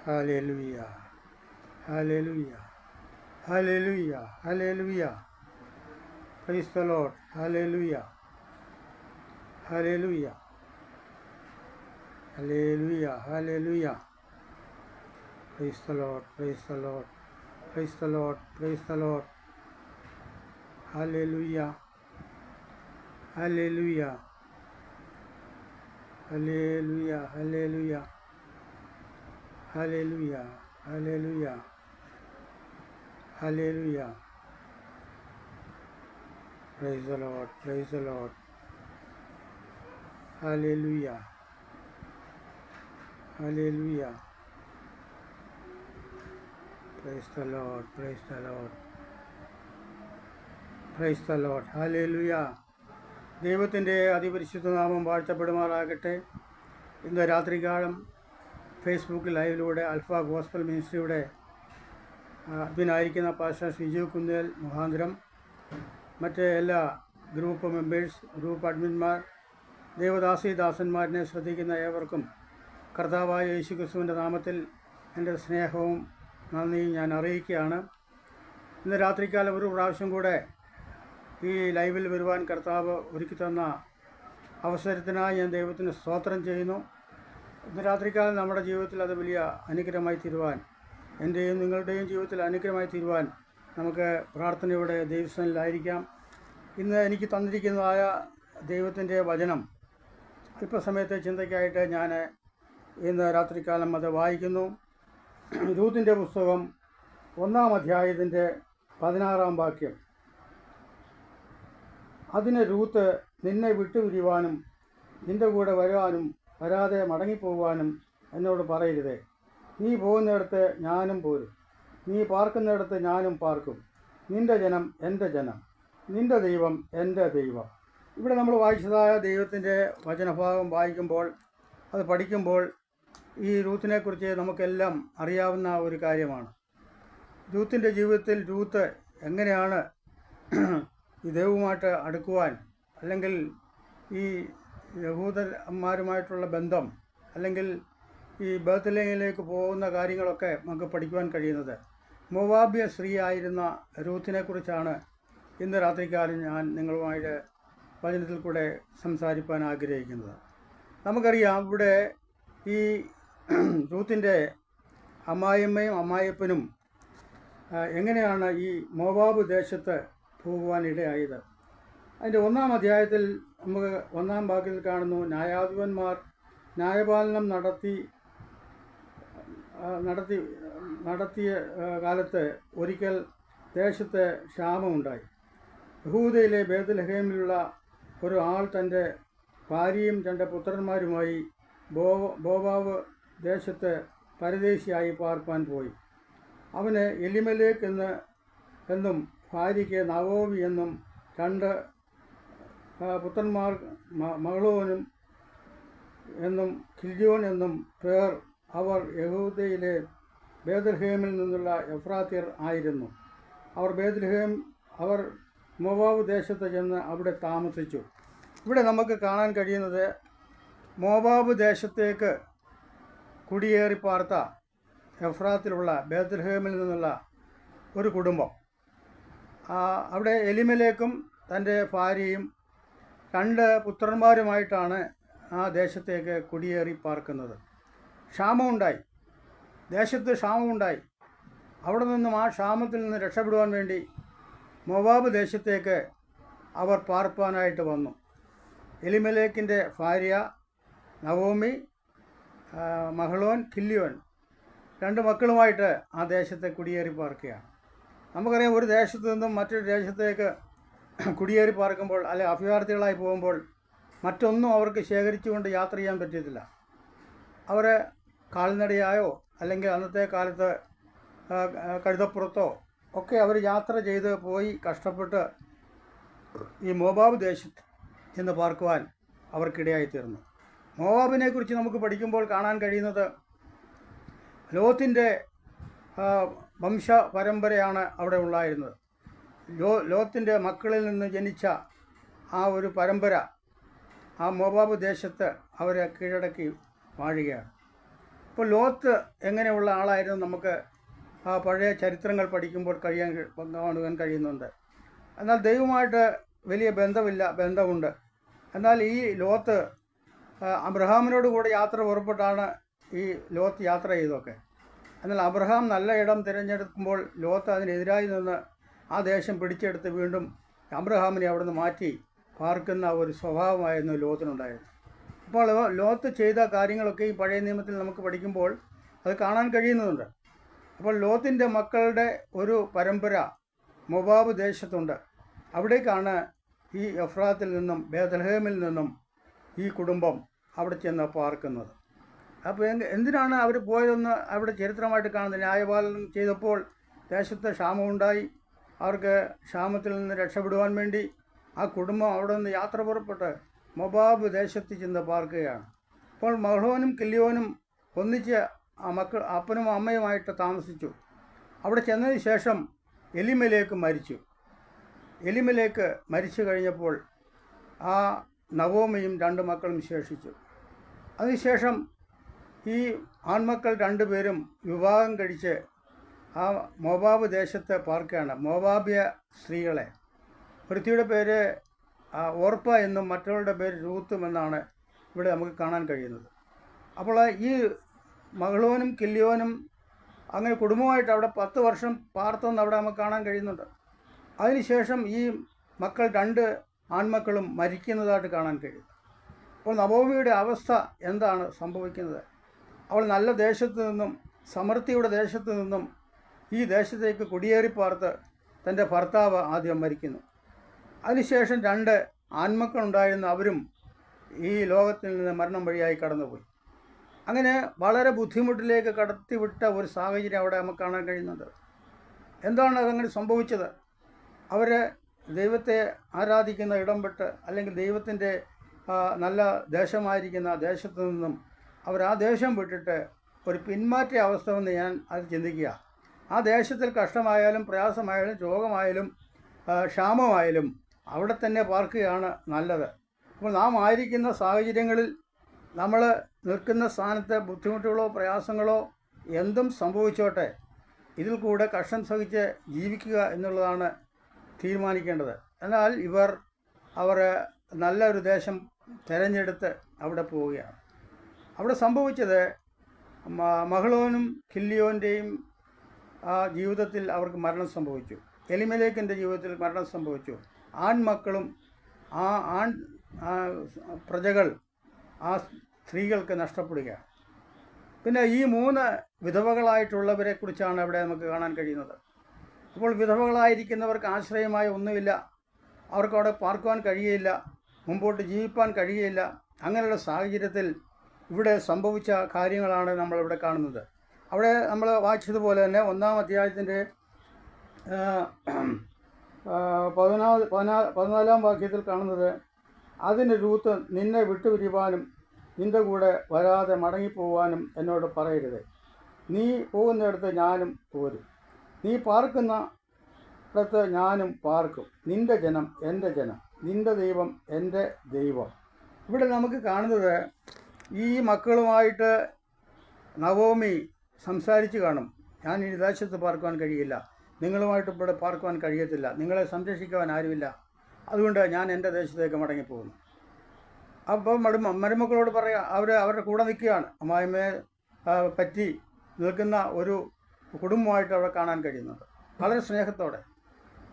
Hallelujah. Hallelujah. Hallelujah. Hallelujah. Praise the Lord. Hallelujah. Hallelujah. Hallelujah. Hallelujah. Praise the Lord. Praise the Lord. Praise the Lord. Praise the Lord. Hallelujah. Hallelujah. Hallelujah. Hallelujah. Hallelujah. Hallelujah. Hallelujah. Praise the Lord. Praise the Lord. Hallelujah. Hallelujah. Praise the Lord. Praise the Lord. Praise the Lord. Hallelujah. ദൈവത്തിൻ്റെ അതിപരിശുദ്ധ നാമം വാഴ്ത്തപ്പെടുമാറാകട്ടെ. ഇന്ന് രാത്രികാലം Facebook ലൈവിലൂടെ alpha gospel മിനിസ്ട്രിയുടെ അഡ്മിനായിരിക്കുന്ന pastor Shiju Kunnel മുഖാന്തരം മറ്റ് എല്ലാ ഗ്രൂപ്പ് മെമ്പേഴ്സ്, ഗ്രൂപ്പ് അഡ്മിന്മാർ, ദാസന്മാരിനെ ശ്രദ്ധിക്കുന്ന ഏവർക്കും കർത്താവായ യേശുക്രിസ്തുവിൻ്റെ നാമത്തിൽ എൻ്റെ സ്നേഹവും നന്ദിയും ഞാൻ അറിയിക്കുകയാണ്. ഇന്ന് രാത്രികാലം ഒരു പ്രാവശ്യം കൂടെ ഈ ലൈവിൽ വരുവാൻ കർത്താവ് ഒരുക്കി തന്ന അവസരത്തിനായി ഞാൻ ദൈവത്തിന് സ്തോത്രം ചെയ്യുന്നു. ഇന്ന് രാത്രികാലം നമ്മുടെ ജീവിതത്തിൽ അത് വലിയ അനുഗ്രഹമായി തീരുവാൻ, എൻ്റെയും നിങ്ങളുടെയും ജീവിതത്തിൽ അനുഗ്രഹമായി തീരുവാൻ നമുക്ക് പ്രാർത്ഥനയോടെ ദൈവസ്ഥാനിലായിരിക്കാം. ഇന്ന് എനിക്ക് തന്നിരിക്കുന്നതായ ദൈവത്തിൻ്റെ വചനം അല്പസമയത്തെ ചിന്തയ്ക്കായിട്ട് ഞാൻ ഇന്ന് രാത്രികാലം അത് വായിക്കുന്നു. രൂത്തിൻ്റെ പുസ്തകം 1-ാം അധ്യായത്തിൻ്റെ 16-ാം വാക്യം. അതിന് രൂത്ത് നിന്നെ വിട്ടുപിരിവാനും നിൻ്റെ കൂടെ വരുവാനും വരാതെ മടങ്ങിപ്പോകുവാനും എന്നോട് പറയരുതേ. നീ പോകുന്നിടത്ത് ഞാനും പോരും, നീ പാർക്കുന്നിടത്ത് ഞാനും പാർക്കും. നിൻ്റെ ജനം എൻ്റെ ജനം, നിൻ്റെ ദൈവം എൻ്റെ ദൈവം. ഇവിടെ നമ്മൾ വായിച്ചതായ ദൈവത്തിൻ്റെ വചനഭാഗം വായിക്കുമ്പോൾ, അത് പഠിക്കുമ്പോൾ ഈ രൂത്തിനെക്കുറിച്ച് നമുക്കെല്ലാം അറിയാവുന്ന ഒരു കാര്യമാണ്. രൂത്തിൻ്റെ ജീവിതത്തിൽ രൂത്ത് എങ്ങനെയാണ് ഈ ദൈവവുമായിട്ട് അടുക്കുവാൻ, അല്ലെങ്കിൽ ഈ യഹൂദന്മാരുമായിട്ടുള്ള ബന്ധം, അല്ലെങ്കിൽ ഈ ബേത്ത്ലേഹേമിലേക്ക് പോകുന്ന കാര്യങ്ങളൊക്കെ നമുക്ക് പഠിക്കുവാൻ കഴിയുന്നത്. മോവാബ്യ സ്ത്രീ ആയിരുന്ന രൂത്തിനെക്കുറിച്ചാണ് ഇന്ന് രാത്രികാലം ഞാൻ നിങ്ങളുമായിട്ട് വചനത്തിൽ കൂടെ സംസാരിക്കാൻ ആഗ്രഹിക്കുന്നത്. നമുക്കറിയാം, ഇവിടെ ഈ രൂത്തിൻ്റെ അമ്മായിയമ്മയും അമ്മായിയപ്പനും എങ്ങനെയാണ് ഈ മോവാബ് ദേശത്ത് പോകുവാൻ ഇടയായത്. അതിൻ്റെ 1-ാം അധ്യായത്തിൽ നമുക്ക് 1-ാം വാക്യത്തിൽ കാണുന്നു, ന്യായാധിപന്മാർ ന്യായപാലനം നടത്തിയ കാലത്ത് ഒരിക്കൽ ദേശത്ത് ക്ഷാമമുണ്ടായി. യഹൂദയിലെ ബേത്ത്ലേഹേമിലുള്ള ഒരു ആൾ തൻ്റെ ഭാര്യയും 2 പുത്രന്മാരുമായി മോവാബ് ദേശത്ത് പരദേശിയായി പാർപ്പാൻ പോയി. അവന് എലിമേലെക്ക് എന്നും ഭാര്യയ്ക്ക് നവോമി എന്നും 2 പുത്രന്മാർ മഹ്ലോനും എന്നും കില്യോൻ എന്നും പേർ. അവർ യഹൂദയിലെ ബേത്ത്ലേഹേമിൽ നിന്നുള്ള എഫ്രാത്യർ ആയിരുന്നു. അവർ മോവാബ് ദേശത്ത് ചെന്ന് അവിടെ താമസിച്ചു. ഇവിടെ നമുക്ക് കാണാൻ കഴിയുന്നത്, മോവാബ് ദേശത്തേക്ക് കുടിയേറി പാർത്ത എഫ്രാത്തിലുള്ള ബേത്ത്ലേഹേമിൽ നിന്നുള്ള ഒരു കുടുംബം. അവിടെ എലിമേലെക്കും തൻ്റെ ഭാര്യയും 2 പുത്രന്മാരുമായിട്ടാണ് ആ ദേശത്തേക്ക് കുടിയേറി പാർക്കുന്നത്. ക്ഷാമമുണ്ടായി, ദേശത്ത് ക്ഷാമമുണ്ടായി. അവിടെ നിന്നും ആ ക്ഷാമത്തിൽ നിന്ന് രക്ഷപ്പെടുവാൻ വേണ്ടി മോവാബ് ദേശത്തേക്ക് അവർ പാർപ്പാനായിട്ട് വന്നു. എലിമേലെക്കിൻ്റെ ഭാര്യ നവോമി, മഹ്ലോൻ, കില്യോൻ 2 മക്കളുമായിട്ട് ആ ദേശത്തെ കുടിയേറി പാർക്കുകയാണ്. നമുക്കറിയാം, ഒരു ദേശത്തു നിന്നും മറ്റൊരു ദേശത്തേക്ക് കുടിയേറി പാർക്കുമ്പോൾ, അല്ലെ അഭയാർത്ഥികളായി പോകുമ്പോൾ, മറ്റൊന്നും അവർക്ക് ശേഖരിച്ചുകൊണ്ട് യാത്ര ചെയ്യാൻ പറ്റത്തില്ല. അവർ കാൽനടയായോ അല്ലെങ്കിൽ അന്നത്തെ കാലത്ത് കഴുതപ്പുറത്തോ ഒക്കെ അവർ യാത്ര ചെയ്ത് പോയി കഷ്ടപ്പെട്ട് ഈ മോവാബ് ദേശത്ത് ചെന്ന് പാർക്കുവാൻ അവർക്കിടയായിത്തീർന്നു. മോവാബിനെക്കുറിച്ച് നമുക്ക് പഠിക്കുമ്പോൾ കാണാൻ കഴിയുന്നത്, ലോത്തിൻ്റെ വംശ പരമ്പരയാണ് അവിടെ ഉണ്ടായിരുന്നത്. ലോത്തിൻ്റെ മക്കളിൽ നിന്ന് ജനിച്ച ആ ഒരു പരമ്പര ആ മോവാബ് ദേശത്ത് അവരെ കീഴടക്കി വാഴുകയാണ്. ഇപ്പോൾ ലോത്ത് എങ്ങനെയുള്ള ആളായിരുന്നു നമുക്ക് ആ പഴയ ചരിത്രങ്ങൾ പഠിക്കുമ്പോൾ കാണുവാൻ കഴിയുന്നുണ്ട്. എന്നാൽ ദൈവമായിട്ട് വലിയ ബന്ധമുണ്ട്. എന്നാൽ ഈ ലോത്ത് അബ്രഹാമിനോട് കൂടെ യാത്ര പുറപ്പെട്ടാണ് ഈ ലോത്ത് യാത്ര ചെയ്തതൊക്കെ. എന്നാൽ അബ്രഹാം നല്ല ഇടം തിരഞ്ഞെടുക്കുമ്പോൾ ലോത്ത് അതിനെതിരായി നിന്ന് ആ ദേശം പിടിച്ചെടുത്ത് വീണ്ടും അബ്രഹാമിനെ അവിടുന്ന് മാറ്റി പാർക്കുന്ന ഒരു സ്വഭാവമായിരുന്നു ലോത്തിനുണ്ടായത്. അപ്പോൾ ലോത്ത് ചെയ്ത കാര്യങ്ങളൊക്കെ ഈ പഴയ നിയമത്തിൽ നമുക്ക് പഠിക്കുമ്പോൾ അത് കാണാൻ കഴിയുന്നുണ്ട്. അപ്പോൾ ലോത്തിൻ്റെ മക്കളുടെ ഒരു പരമ്പര മൊവാബ് ദേശത്തുണ്ട്. അവിടേക്കാണ് ഈ എഫ്രാത്തിൽ നിന്നും ബേത്ലഹേമിൽ നിന്നും ഈ കുടുംബം അവിടെ ചെന്ന് പാർക്കുന്നത്. അപ്പോൾ എന്തിനാണ് അവർ പോയതെന്ന് അവിടെ ചരിത്രമായിട്ട് കാണുന്നത്. ന്യായപാലനം ചെയ്തപ്പോൾ ദേശത്ത് ക്ഷാമമുണ്ടായി. അവർക്ക് ക്ഷാമത്തിൽ നിന്ന് രക്ഷപ്പെടുവാൻ വേണ്ടി ആ കുടുംബം അവിടെ നിന്ന് യാത്ര പുറപ്പെട്ട് മൊബാബ് ദേശത്ത് ചെന്ന് പാർക്കുകയാണ്. അപ്പോൾ മഹ്ലോനും കില്യോനും ഒന്നിച്ച് ആ മക്കൾ അപ്പനും അമ്മയുമായിട്ട് താമസിച്ചു. അവിടെ ചെന്നതിന് ശേഷം എലിമലേക്ക് മരിച്ചു കഴിഞ്ഞപ്പോൾ ആ നവോമിയും 2 മക്കളും ശേഷിച്ചു. അതിനുശേഷം ഈ ആൺമക്കൾ 2 പേരും വിവാഹം കഴിച്ച് ആ മോവാബ് ദേശത്ത് പാർക്കുകയാണ്. മോവാബിയ സ്ത്രീകളെ, ഒരുത്തിയുടെ പേര് ഓർപ്പ എന്നും മറ്റവളുടെ പേര് രൂത്തും എന്നാണ് ഇവിടെ നമുക്ക് കാണാൻ കഴിയുന്നത്. അപ്പോൾ ഈ മഹ്ലോനും കില്യോനും അങ്ങനെ കുടുംബമായിട്ട് അവിടെ 10 വർഷം പാർത്തെന്ന് അവിടെ നമുക്ക് കാണാൻ കഴിയുന്നുണ്ട്. അതിനുശേഷം ഈ മക്കൾ 2 ആൺമക്കളും മരിക്കുന്നതായിട്ട് കാണാൻ കഴിയും. അപ്പോൾ നവോമിയുടെ അവസ്ഥ എന്താണ് സംഭവിക്കുന്നത്? അവൾ നല്ല ദേശത്തു നിന്നും സമൃദ്ധിയുടെ ദേശത്തു നിന്നും ഈ ദേശത്തേക്ക് കുടിയേറി പാർത്ത് തൻ്റെ ഭർത്താവ് ആദ്യം മരിക്കുന്നു. അതിനുശേഷം 2 ആൺമക്കളുണ്ടായിരുന്ന അവരും ഈ ലോകത്തിൽ നിന്ന് മരണം വഴിയായി കടന്നുപോയി. അങ്ങനെ വളരെ ബുദ്ധിമുട്ടിലേക്ക് കടത്തിവിട്ട ഒരു സാഹചര്യം അവിടെ നമുക്ക് കാണാൻ കഴിയുന്നുണ്ട്. എന്താണ് അതങ്ങനെ സംഭവിച്ചത്? അവർ ദൈവത്തെ ആരാധിക്കുന്ന ഇടം വിട്ട്, അല്ലെങ്കിൽ ദൈവത്തിൻ്റെ നല്ല ദേശമായിരിക്കുന്ന ദേശത്തു നിന്നും അവർ ആ ദേശം വിട്ടിട്ട് ഒരു പിന്മാറ്റ അവസ്ഥ എന്ന് ഞാൻ അത് ചിന്തിക്കുക. ആ ദേശത്തിൽ കഷ്ടമായാലും പ്രയാസമായാലും രോഗമായാലും ക്ഷാമമായാലും അവിടെ തന്നെ പാർക്കുകയാണ് നല്ലത്. അപ്പോൾ നാം ആയിരിക്കുന്ന സാഹചര്യങ്ങളിൽ നമ്മൾ നിൽക്കുന്ന സ്ഥാനത്ത് ബുദ്ധിമുട്ടുകളോ പ്രയാസങ്ങളോ എന്തും സംഭവിച്ചോട്ടെ, ഇതിൽ കൂടെ കഷ്ടം സഹിച്ച് ജീവിക്കുക എന്നുള്ളതാണ് തീരുമാനിക്കേണ്ടത്. എന്നാൽ അവർ നല്ലൊരു ദേശം തിരഞ്ഞെടുത്ത് അവിടെ പോവുകയാണ്. അവിടെ സംഭവിച്ചത് മഹ്ലോനും കില്യോൻ്റെയും ജീവിതത്തിൽ അവർക്ക് മരണം സംഭവിച്ചു. എലിമേലെക്കിൻ്റെ ജീവിതത്തിൽ മരണം സംഭവിച്ചു. ആൺമക്കളും പ്രജകൾ ആ സ്ത്രീകൾക്ക് നഷ്ടപ്പെടുകയാണ്. പിന്നെ ഈ 3 വിധവകളായിട്ടുള്ളവരെ കുറിച്ചാണ് അവിടെ നമുക്ക് കാണാൻ കഴിയുന്നത്. അപ്പോൾ വിധവകളായിരിക്കുന്നവർക്ക് ആശ്രയമായ ഒന്നുമില്ല, അവർക്ക് അവിടെ പാർക്കുവാൻ കഴിയുകയില്ല, മുമ്പോട്ട് ജീവിപ്പാൻ കഴിയുകയില്ല. അങ്ങനെയുള്ള സാഹചര്യത്തിൽ ഇവിടെ സംഭവിച്ച കാര്യങ്ങളാണ് നമ്മളിവിടെ കാണുന്നത്. അവിടെ നമ്മൾ വായിച്ചതുപോലെ തന്നെ 1-ാം അധ്യായത്തിൻ്റെ 14-ാം വാക്യത്തിൽ കാണുന്നത്, അതിന് രൂത്ത് നിന്നെ വിട്ടുപിരിവാനും നിൻ്റെ കൂടെ വരാതെ മടങ്ങിപ്പോവാനും എന്നോട് പറയരുത്. നീ പോകുന്നിടത്ത് ഞാനും പോരും, നീ പാർക്കുന്ന ഇടത്ത് ഞാനും പാർക്കും. നിൻ്റെ ജനം എൻ്റെ ജനം, നിൻ്റെ ദൈവം എൻ്റെ ദൈവം. ഇവിടെ നമുക്ക് കാണുന്നത് ഈ മക്കളുമായിട്ട് നവോമി സംസാരിച്ച് കാണും. ഞാൻ ഈ ദേശത്ത് പാർക്കുവാൻ കഴിയില്ല, നിങ്ങളുമായിട്ട് ഇവിടെ പാർക്കുവാൻ കഴിയത്തില്ല, നിങ്ങളെ സംരക്ഷിക്കുവാൻ ആരുമില്ല, അതുകൊണ്ട് ഞാൻ എൻ്റെ ദേശത്തേക്ക് മടങ്ങിപ്പോകുന്നു. അപ്പോൾ മരുമക്കളോട് പറയാം, അവരുടെ കൂടെ നിൽക്കുകയാണ്. അമ്മായിമ്മയെ പറ്റി നിൽക്കുന്ന ഒരു കുടുംബമായിട്ട് അവിടെ കാണാൻ കഴിയുന്നുണ്ട്. വളരെ സ്നേഹത്തോടെ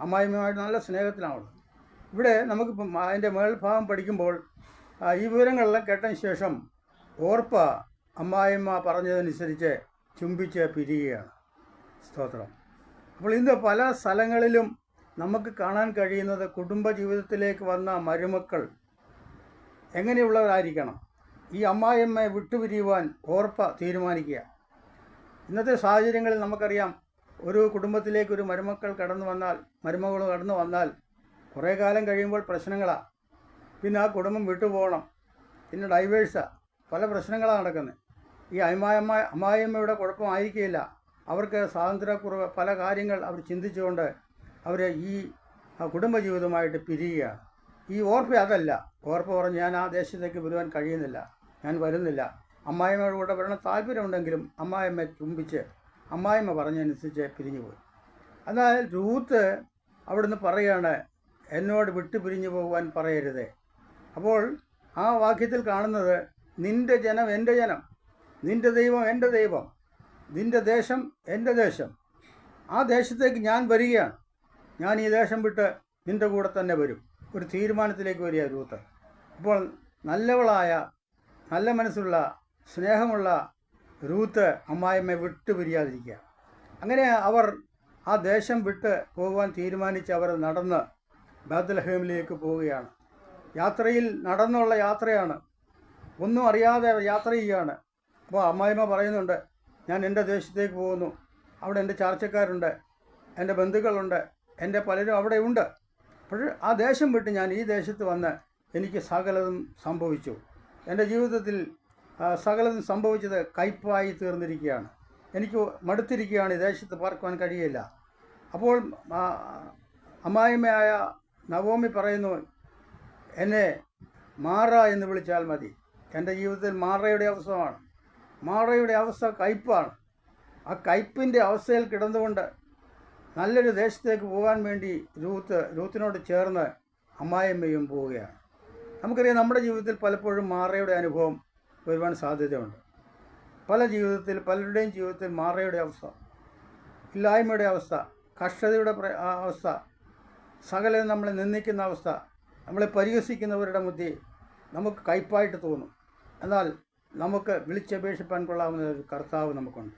അമ്മായിമ്മയുമായിട്ട് നല്ല സ്നേഹത്തിലാണുള്ളത്. ഇവിടെ നമുക്ക് അതിൻ്റെ മേൽഭാഗം പഠിക്കുമ്പോൾ ഈ വിവരങ്ങളെല്ലാം കേട്ടതിന് ശേഷം ഓർപ്പ അമ്മായിമ്മ പറഞ്ഞതനുസരിച്ച് ചുംബിച്ച് പിരിയുകയാണ്. സ്തോത്രം. അപ്പോൾ ഇന്ന് പല സ്ഥലങ്ങളിലും നമുക്ക് കാണാൻ കഴിയുന്നത് കുടുംബജീവിതത്തിലേക്ക് വന്ന മരുമക്കൾ എങ്ങനെയുള്ളവരായിരിക്കണം. ഈ അമ്മായിയമ്മയെ വിട്ടുപിരിയുവാൻ ഓർപ്പ തീരുമാനിക്കുക. ഇന്നത്തെ സാഹചര്യങ്ങളിൽ നമുക്കറിയാം, ഒരു കുടുംബത്തിലേക്ക് ഒരു മരുമക്കൾ മരുമകൾ കടന്നു വന്നാൽ കുറേ കാലം കഴിയുമ്പോൾ പ്രശ്നങ്ങളാണ്. പിന്നെ ആ കുടുംബം വിട്ടുപോകണം, പിന്നെ ഡൈവേഴ്സാണ്, പല പ്രശ്നങ്ങളാണ് നടക്കുന്നത്. ഈ അമ്മായിയമ്മയുടെ കുഴപ്പമായിരിക്കില്ല, അവർക്ക് സ്വാതന്ത്ര്യക്കുറവ്, പല കാര്യങ്ങൾ അവർ ചിന്തിച്ചുകൊണ്ട് അവർ ഈ കുടുംബജീവിതമായിട്ട് പിരിയുകയാണ്. ഈ ഓർപ്പ അതല്ല. ഓർപ്പ പറഞ്ഞ് ഞാൻ ആ ദേശത്തേക്ക് വരുവാൻ കഴിയുന്നില്ല, ഞാൻ വരുന്നില്ല, അമ്മായിമ്മയുടെ കൂടെ വരണം താല്പര്യമുണ്ടെങ്കിലും അമ്മായിമ്മ ചുംബിച്ച് അമ്മായിമ്മ പറഞ്ഞനുസരിച്ച് പിരിഞ്ഞുപോയി. എന്നാൽ രൂത്ത് അവിടുന്ന് പറയുകയാണ്, എന്നോട് വിട്ടു പിരിഞ്ഞു പോകുവാൻ പറയരുതേ. അപ്പോൾ ആ വാക്യത്തിൽ കാണുന്നത്, നിൻ്റെ ജനം എൻ്റെ ജനം, നിൻ്റെ ദൈവം എൻ്റെ ദൈവം, നിൻ്റെ ദേശം എൻ്റെ ദേശം. ആ ദേശത്തേക്ക് ഞാൻ വരികയാണ്, ഞാൻ ഈ ദേശം വിട്ട് നിൻ്റെ കൂടെ തന്നെ വരും. ഒരു തീരുമാനത്തിലേക്ക് വരിക രൂത്ത്. അപ്പോൾ നല്ലവളായ, നല്ല മനസ്സുള്ള, സ്നേഹമുള്ള രൂത്ത് അമ്മായിമ്മയെ വിട്ടു പിരിയാതിരിക്കുക. അങ്ങനെ അവർ ആ ദേശം വിട്ട് പോകുവാൻ തീരുമാനിച്ച് അവർ നടന്ന് ബേത്ലഹേമിലേക്ക് പോവുകയാണ്. യാത്രയിൽ നടന്നുള്ള യാത്രയാണ്, ഒന്നും അറിയാതെ യാത്ര ചെയ്യുകയാണ്. അപ്പോൾ അമ്മായിമ്മ പറയുന്നുണ്ട്, ഞാൻ എൻ്റെ ദേശത്തേക്ക് പോകുന്നു, അവിടെ എൻ്റെ ചാർച്ചക്കാരുണ്ട്, എൻ്റെ ബന്ധുക്കളുണ്ട്, എൻ്റെ പലരും അവിടെ ഉണ്ട്. അപ്പോൾ ആ ദേശം വിട്ട് ഞാൻ ഈ ദേശത്ത് വന്ന് എനിക്ക് സകലതും സംഭവിച്ചു. എൻ്റെ ജീവിതത്തിൽ സകലതും സംഭവിച്ചത് കയ്പായി തീർന്നിരിക്കുകയാണ്. എനിക്ക് മടുത്തിരിക്കുകയാണ്, ഈ ദേശത്ത് പാർക്കുവാൻ കഴിയില്ല. അപ്പോൾ അമ്മായിമ്മയായ നവോമി പറയുന്നു, എന്നെ മാറ എന്ന് വിളിച്ചാൽ മതി. എൻ്റെ ജീവിതത്തിൽ മാറയുടെ അവസ്ഥയാണ്, മാറയുടെ അവസ്ഥ കയ്പാണ്. ആ കയ്പിൻ്റെ അവസ്ഥയിൽ കിടന്നുകൊണ്ട് നല്ലൊരു ദേശത്തേക്ക് പോകാൻ വേണ്ടി രൂത്തിനോട് ചേർന്ന് അമ്മായിമ്മയും പോവുകയാണ്. നമുക്കറിയാം, നമ്മുടെ ജീവിതത്തിൽ പലപ്പോഴും മാറയുടെ അനുഭവം വരുവാൻ സാധ്യതയുണ്ട്. പലരുടെയും ജീവിതത്തിൽ മാറയുടെ അവസ്ഥ, ഇല്ലായ്മയുടെ അവസ്ഥ, കഷ്ടതയുടെ അവസ്ഥ, സകലം നമ്മളെ നിന്ദിക്കുന്ന അവസ്ഥ, നമ്മളെ പരിഹസിക്കുന്നവരുടെ മുന്നിൽ നമുക്ക് കയ്പായിട്ട് തോന്നും. എന്നാൽ നമുക്ക് വിളിച്ചപേക്ഷിപ്പാൻ കൊള്ളാവുന്ന ഒരു കർത്താവ് നമുക്കുണ്ട്,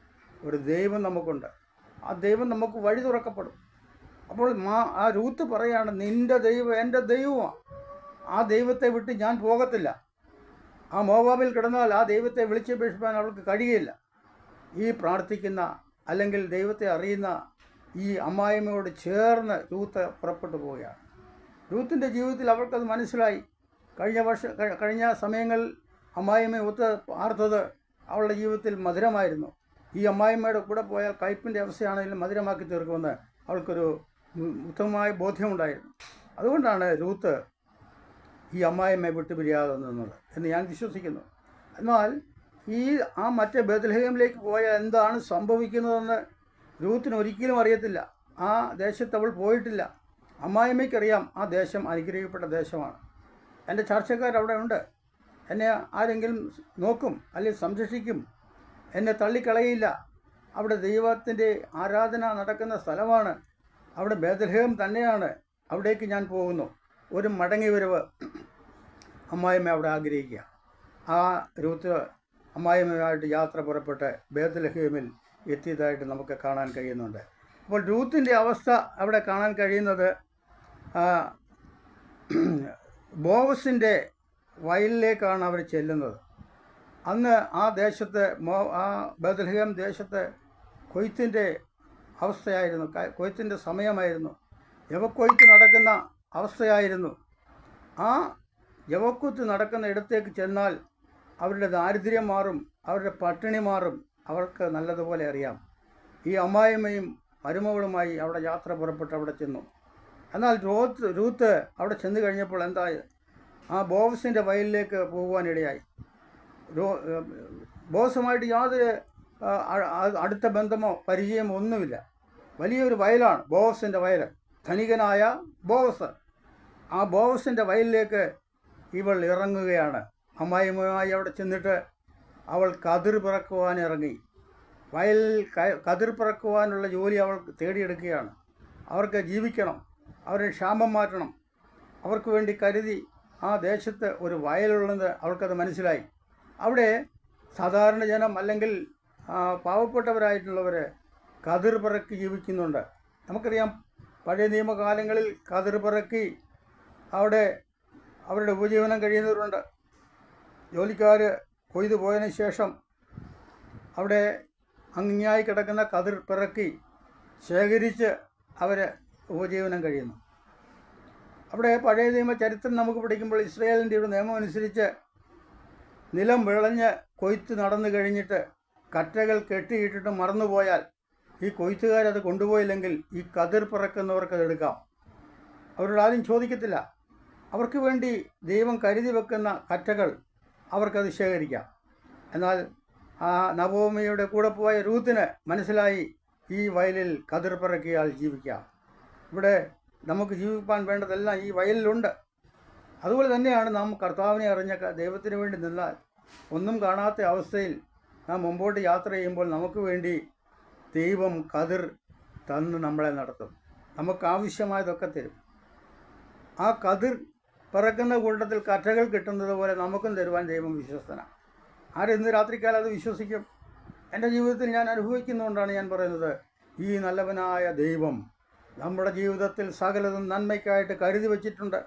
ഒരു ദൈവം നമുക്കുണ്ട്. ആ ദൈവം നമുക്ക് വഴി തുറക്കപ്പെടും. അപ്പോൾ ആ രൂത്ത് പറയാണ്, നിൻ്റെ ദൈവം എൻ്റെ ദൈവമാണ്, ആ ദൈവത്തെ വിട്ട് ഞാൻ പോകത്തില്ല. ആ മോവാബിൽ കിടന്നാൽ ആ ദൈവത്തെ വിളിച്ചപേക്ഷിപ്പാൻ അവൾക്ക് കഴിയില്ല. ഈ പ്രാർത്ഥിക്കുന്ന അല്ലെങ്കിൽ ദൈവത്തെ അറിയുന്ന ഈ അമ്മായിമ്മയോട് ചേർന്ന് രൂത്ത് പുറപ്പെട്ടു പോവുകയാണ്. രൂത്തിൻ്റെ ജീവിതത്തിൽ അവൾക്കത് മനസ്സിലായി. കഴിഞ്ഞ സമയങ്ങളിൽ അമ്മായിമ്മ ഒത്ത് പാർത്തത് അവളുടെ ജീവിതത്തിൽ മധുരമായിരുന്നു. ഈ അമ്മായിമ്മയുടെ കൂടെ പോയാൽ കയ്പിൻ്റെ അവസ്ഥയാണെങ്കിലും മധുരമാക്കി തീർക്കുമെന്ന് അവൾക്കൊരു ഉത്തമമായ ബോധ്യമുണ്ടായിരുന്നു. അതുകൊണ്ടാണ് രൂത്ത് ഈ അമ്മായിമ്മയെ വിട്ടുപിരിയാതെ നിന്നത് എന്ന് ഞാൻ വിശ്വസിക്കുന്നു. എന്നാൽ ആ മറ്റേ ബേത്ലഹേമിലേക്ക് പോയാൽ എന്താണ് സംഭവിക്കുന്നതെന്ന് രൂത്തിന് ഒരിക്കലും അറിയത്തില്ല. ആ ദേശത്ത് അവൾ പോയിട്ടില്ല. അമ്മായിമ്മയ്ക്കറിയാം ആ ദേശം അനുഗ്രഹിക്കപ്പെട്ട ദേശമാണ്, എൻ്റെ ചർച്ചക്കാരവിടെ ഉണ്ട്, എന്നെ ആരെങ്കിലും നോക്കും അല്ലെങ്കിൽ സംരക്ഷിക്കും, എന്നെ തള്ളിക്കളയില്ല, അവിടെ ദൈവത്തിൻ്റെ ആരാധന നടക്കുന്ന സ്ഥലമാണ്, അവിടെ ബേത്ലഹേം തന്നെയാണ്, അവിടേക്ക് ഞാൻ പോകുന്നു. ഒരു മടങ്ങി വരവ് അമ്മായിമ്മ അവിടെ ആഗ്രഹിക്കുക. ആ രൂത്ത് അമ്മായിമ്മയുമായിട്ട് യാത്ര പുറപ്പെട്ട് ബേത്ലഹേമിൽ എത്തിയതായിട്ട് നമുക്ക് കാണാൻ കഴിയുന്നുണ്ട്. അപ്പോൾ രൂത്തിൻ്റെ അവസ്ഥ അവിടെ കാണാൻ കഴിയുന്നത്, ബോവസിൻ്റെ വയലിലേക്കാണ് അവർ ചെല്ലുന്നത്. അന്ന് ആ ദേശത്ത്, ആ ബേത്ലഹേം ദേശത്ത് കൊയ്ത്തിൻ്റെ അവസ്ഥയായിരുന്നു, കൊയ്ത്തിൻ്റെ സമയമായിരുന്നു, യവക്കൊയ്ത്ത് നടക്കുന്ന അവസ്ഥയായിരുന്നു. ആ യവക്കൊയ്ത്ത് നടക്കുന്ന ഇടത്തേക്ക് ചെന്നാൽ അവരുടെ ദാരിദ്ര്യം മാറും, അവരുടെ പട്ടിണി മാറും, അവർക്ക് നല്ലതുപോലെ അറിയാം. ഈ അമ്മായിമ്മയും മരുമകളുമായി അവിടെ യാത്ര പുറപ്പെട്ട് അവിടെ ചെന്നു. എന്നാൽ രൂത്ത് അവിടെ ചെന്ന് കഴിഞ്ഞപ്പോൾ എന്തായി, ആ ബോവസിൻ്റെ വയലിലേക്ക് പോകുവാനിടയായി. ബോവസുമായിട്ട് യാതൊരു അടുത്ത ബന്ധമോ പരിചയമോ ഒന്നുമില്ല. വലിയൊരു വയലാണ് ബോവസിൻ്റെ വയൽ, ധനികനായ ബോവസ്. ആ ബോവസിൻ്റെ വയലിലേക്ക് ഇവൾ ഇറങ്ങുകയാണ്. അമ്മായിമ്മയുമായി അവിടെ ചെന്നിട്ട് അവൾ കതിർ പിറക്കുവാൻ ഇറങ്ങി. വയലിൽ കതിർ പിറക്കുവാനുള്ള ജോലി അവൾ തേടിയെടുക്കുകയാണ്. അവർക്ക് ജീവിക്കണം, അവരുടെ ക്ഷാമം മാറ്റണം, അവർക്ക് വേണ്ടി കരുതി ആ ദേശത്ത് ഒരു വയലുള്ളത് അവൾക്കത് മനസ്സിലായി. അവിടെ സാധാരണ ജനം അല്ലെങ്കിൽ പാവപ്പെട്ടവരായിട്ടുള്ളവർ കതിർ പിറക്കി ജീവിക്കുന്നുണ്ട്. നമുക്കറിയാം, പഴയ നിയമകാലങ്ങളിൽ കതിർ പിറക്കി അവിടെ അവരുടെ ഉപജീവനം കഴിയുന്നവരുണ്ട്. ജോലിക്കാർ കൊയ്തു പോയതിന് ശേഷം അവിടെ അങ്ങിങ്ങായി കിടക്കുന്ന കതിർ പിറക്കി ശേഖരിച്ച് അവർ ഉപജീവനം കഴിയുന്നു. അവിടെ പഴയ നിയമ ചരിത്രം നമുക്ക് പഠിക്കുമ്പോൾ ഇസ്രായേലിൻ്റെ ഒരു നിയമം അനുസരിച്ച് നിലം വിളഞ്ഞ് കൊയ്ത്ത് നടന്നു കഴിഞ്ഞിട്ട് കറ്റകൾ കെട്ടിയിട്ടിട്ട് മറന്നുപോയാൽ ഈ കൊയ്ത്തുകാരത് കൊണ്ടുപോയില്ലെങ്കിൽ ഈ കതിർ പിറക്കുന്നവർക്കത് എടുക്കാം. അവരോട് ആരും ചോദിക്കത്തില്ല. അവർക്ക് വേണ്ടി ദൈവം കരുതി വെക്കുന്ന കറ്റകൾ അവർക്കത് ശേഖരിക്കാം. എന്നാൽ ആ നവോമിയുടെ കൂടെ പോയ രൂത്തിന് മനസ്സിലായി ഈ വയലിൽ കതിർ പിറക്കിയാൽ ജീവിക്കാം. ഇവിടെ നമുക്ക് ജീവിക്കാൻ വേണ്ടതെല്ലാം ഈ വയലിലുണ്ട്. അതുപോലെ തന്നെയാണ് നാം കർത്താവിനെ അറിഞ്ഞ ദൈവത്തിന് വേണ്ടി നിന്നാൽ ഒന്നും കാണാത്ത അവസ്ഥയിൽ നാം മുമ്പോട്ട് യാത്ര ചെയ്യുമ്പോൾ നമുക്ക് വേണ്ടി ദൈവം കതിർ തന്ന് നമ്മളെ നടത്തും. നമുക്ക് ആവശ്യമായതൊക്കെ തരും. ആ കതിർ പിറക്കുന്ന കൂട്ടത്തിൽ കറ്റകൾ കിട്ടുന്നത് പോലെ നമുക്കും തരുവാൻ ദൈവം വിശ്വസ്തനാണ്. ആരിന്ന് രാത്രിക്കാലം അത് വിശ്വസിക്കും? എൻ്റെ ജീവിതത്തിൽ ഞാൻ അനുഭവിക്കുന്നതുകൊണ്ടാണ് ഞാൻ പറയുന്നത്, ഈ നല്ലവനായ ദൈവം നമ്മുടെ ജീവിതത്തിൽ സകലതും നന്മയ്ക്കായിട്ട് കരുതി വച്ചിട്ടുണ്ട്.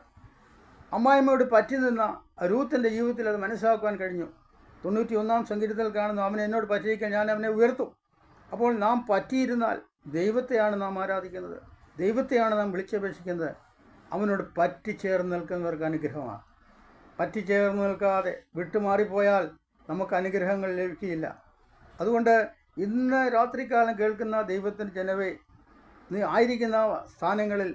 അമ്മായിമ്മയോട് പറ്റി നിന്ന രൂത്തിൻ്റെ ജീവിതത്തിൽ അത് മനസ്സിലാക്കുവാൻ കഴിഞ്ഞു. 91 സങ്കീർത്തനത്തിൽ കാണുന്നു, അവൻ എന്നോട് പറ്റിയിരിക്കാൻ ഞാൻ അവനെ ഉയർത്തും. അപ്പോൾ നാം പറ്റിയിരുന്നാൽ ദൈവത്തെയാണ് നാം ആരാധിക്കുന്നത്, ദൈവത്തെയാണ് നാം വിളിച്ചപേക്ഷിക്കുന്നത്. അവനോട് പറ്റിച്ചേർന്ന് നിൽക്കുന്നവർക്ക് അനുഗ്രഹമാണ്. പറ്റിച്ചേർന്ന് നിൽക്കാതെ വിട്ടുമാറിപ്പോയാൽ നമുക്ക് അനുഗ്രഹങ്ങൾ ലഭിക്കുകയില്ല. അതുകൊണ്ട് ഇന്ന് രാത്രികാലം കേൾക്കുന്ന ദൈവത്തിൻ്റെ ജനവേ, നീ ആയിരിക്കുന്ന സ്ഥാനങ്ങളിൽ,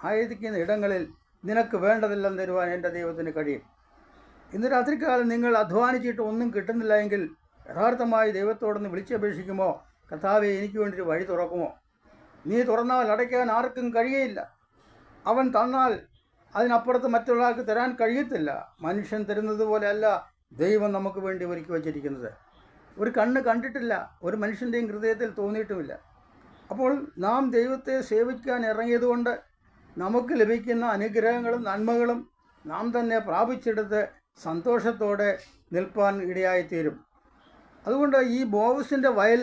ആയിരിക്കുന്ന ഇടങ്ങളിൽ നിനക്ക് വേണ്ടതെല്ലാം തരുവാൻ എൻ്റെ ദൈവത്തിന് കഴിയും. ഇന്ന് രാത്രികാലം നിങ്ങൾ അധ്വാനിച്ചിട്ട് ഒന്നും കിട്ടുന്നില്ല എങ്കിൽ യഥാർത്ഥമായി ദൈവത്തോടൊന്ന് വിളിച്ചപേക്ഷിക്കുമോ? കർത്താവേ, എനിക്ക് വേണ്ടി വഴി തുറക്കുമോ? നീ തുറന്നാൽ അടയ്ക്കാൻ ആർക്കും കഴിയയില്ല. അവൻ തന്നാൽ അതിനപ്പുറത്ത് മറ്റൊരാൾക്ക് തരാൻ കഴിയത്തില്ല. മനുഷ്യൻ തരുന്നത് പോലെയല്ല ദൈവം നമുക്ക് വേണ്ടി ഒരുക്കി വച്ചിരിക്കുന്നത്. ഒരു കണ്ണ് കണ്ടിട്ടില്ല, ഒരു മനുഷ്യൻ്റെയും ഹൃദയത്തിൽ തോന്നിയിട്ടുമില്ല. അപ്പോൾ നാം ദൈവത്തെ സേവിക്കാൻ ഇറങ്ങിയതുകൊണ്ട് നമുക്ക് ലഭിക്കുന്ന അനുഗ്രഹങ്ങളും നന്മകളും നാം തന്നെ പ്രാപിച്ചെടുത്ത് സന്തോഷത്തോടെ നിൽപ്പാൻ ഇടയായിത്തീരും. അതുകൊണ്ട് ഈ ബോവസിൻ്റെ വയൽ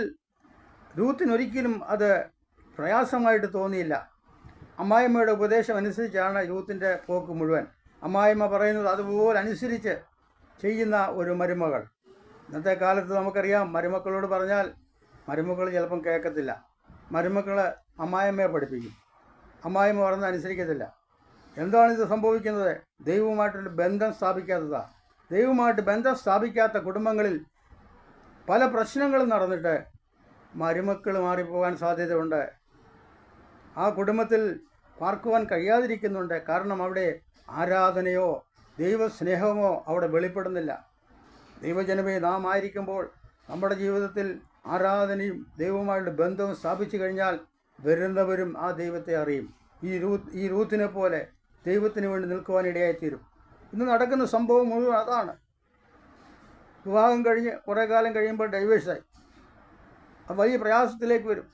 രൂത്തിനൊരിക്കലും അത് പ്രയാസമായിട്ട് തോന്നിയില്ല. അമ്മായിമ്മയുടെ ഉപദേശം അനുസരിച്ചാണ് രൂത്തിൻ്റെ പോക്ക് മുഴുവൻ. അമ്മായിമ്മ പറയുന്നത് അതുപോലെ അനുസരിച്ച് ചെയ്യുന്ന ഒരു മരുമകൾ. ഇന്നത്തെ കാലത്ത് നമുക്കറിയാം, മരുമക്കളോട് പറഞ്ഞാൽ മരുമക്കൾ ചിലപ്പം കേൾക്കത്തില്ല. മരുമക്കൾ അമ്മായിമ്മയെ പഠിപ്പിക്കും, അമ്മായിമ്മ പറഞ്ഞത് അനുസരിക്കത്തില്ല. എന്താണിത് സംഭവിക്കുന്നത്? ദൈവവുമായിട്ടൊരു ബന്ധം സ്ഥാപിക്കാത്തതാണ്. ദൈവവുമായിട്ട് ബന്ധം സ്ഥാപിക്കാത്ത കുടുംബങ്ങളിൽ പല പ്രശ്നങ്ങളും നടന്നിട്ട് മരുമക്കൾ മാറിപ്പോകാൻ സാധ്യതയുണ്ട്. ആ കുടുംബത്തിൽ പാർക്കുവാൻ കഴിയാതിരിക്കുന്നുണ്ട്. കാരണം അവിടെ ആരാധനയോ ദൈവസ്നേഹമോ അവിടെ വെളിപ്പെടുന്നില്ല. ദൈവജനമേ, നാം ആയിരിക്കുമ്പോൾ നമ്മുടെ ജീവിതത്തിൽ ആരാധനയും ദൈവവുമായിട്ട് ബന്ധവും സ്ഥാപിച്ചു കഴിഞ്ഞാൽ വരുന്നവരും ആ ദൈവത്തെ അറിയും. ഈ രൂത്തിനെ പോലെ ദൈവത്തിന് വേണ്ടി നിൽക്കുവാൻ ഇടയായിത്തീരും. ഇന്ന് നടക്കുന്ന സംഭവം മുഴുവൻ അതാണ്. വിവാഹം കഴിഞ്ഞ് കുറേ കാലം കഴിയുമ്പോൾ ഡൈവേഴ്സായി, അത് വലിയ പ്രയാസത്തിലേക്ക് വരും.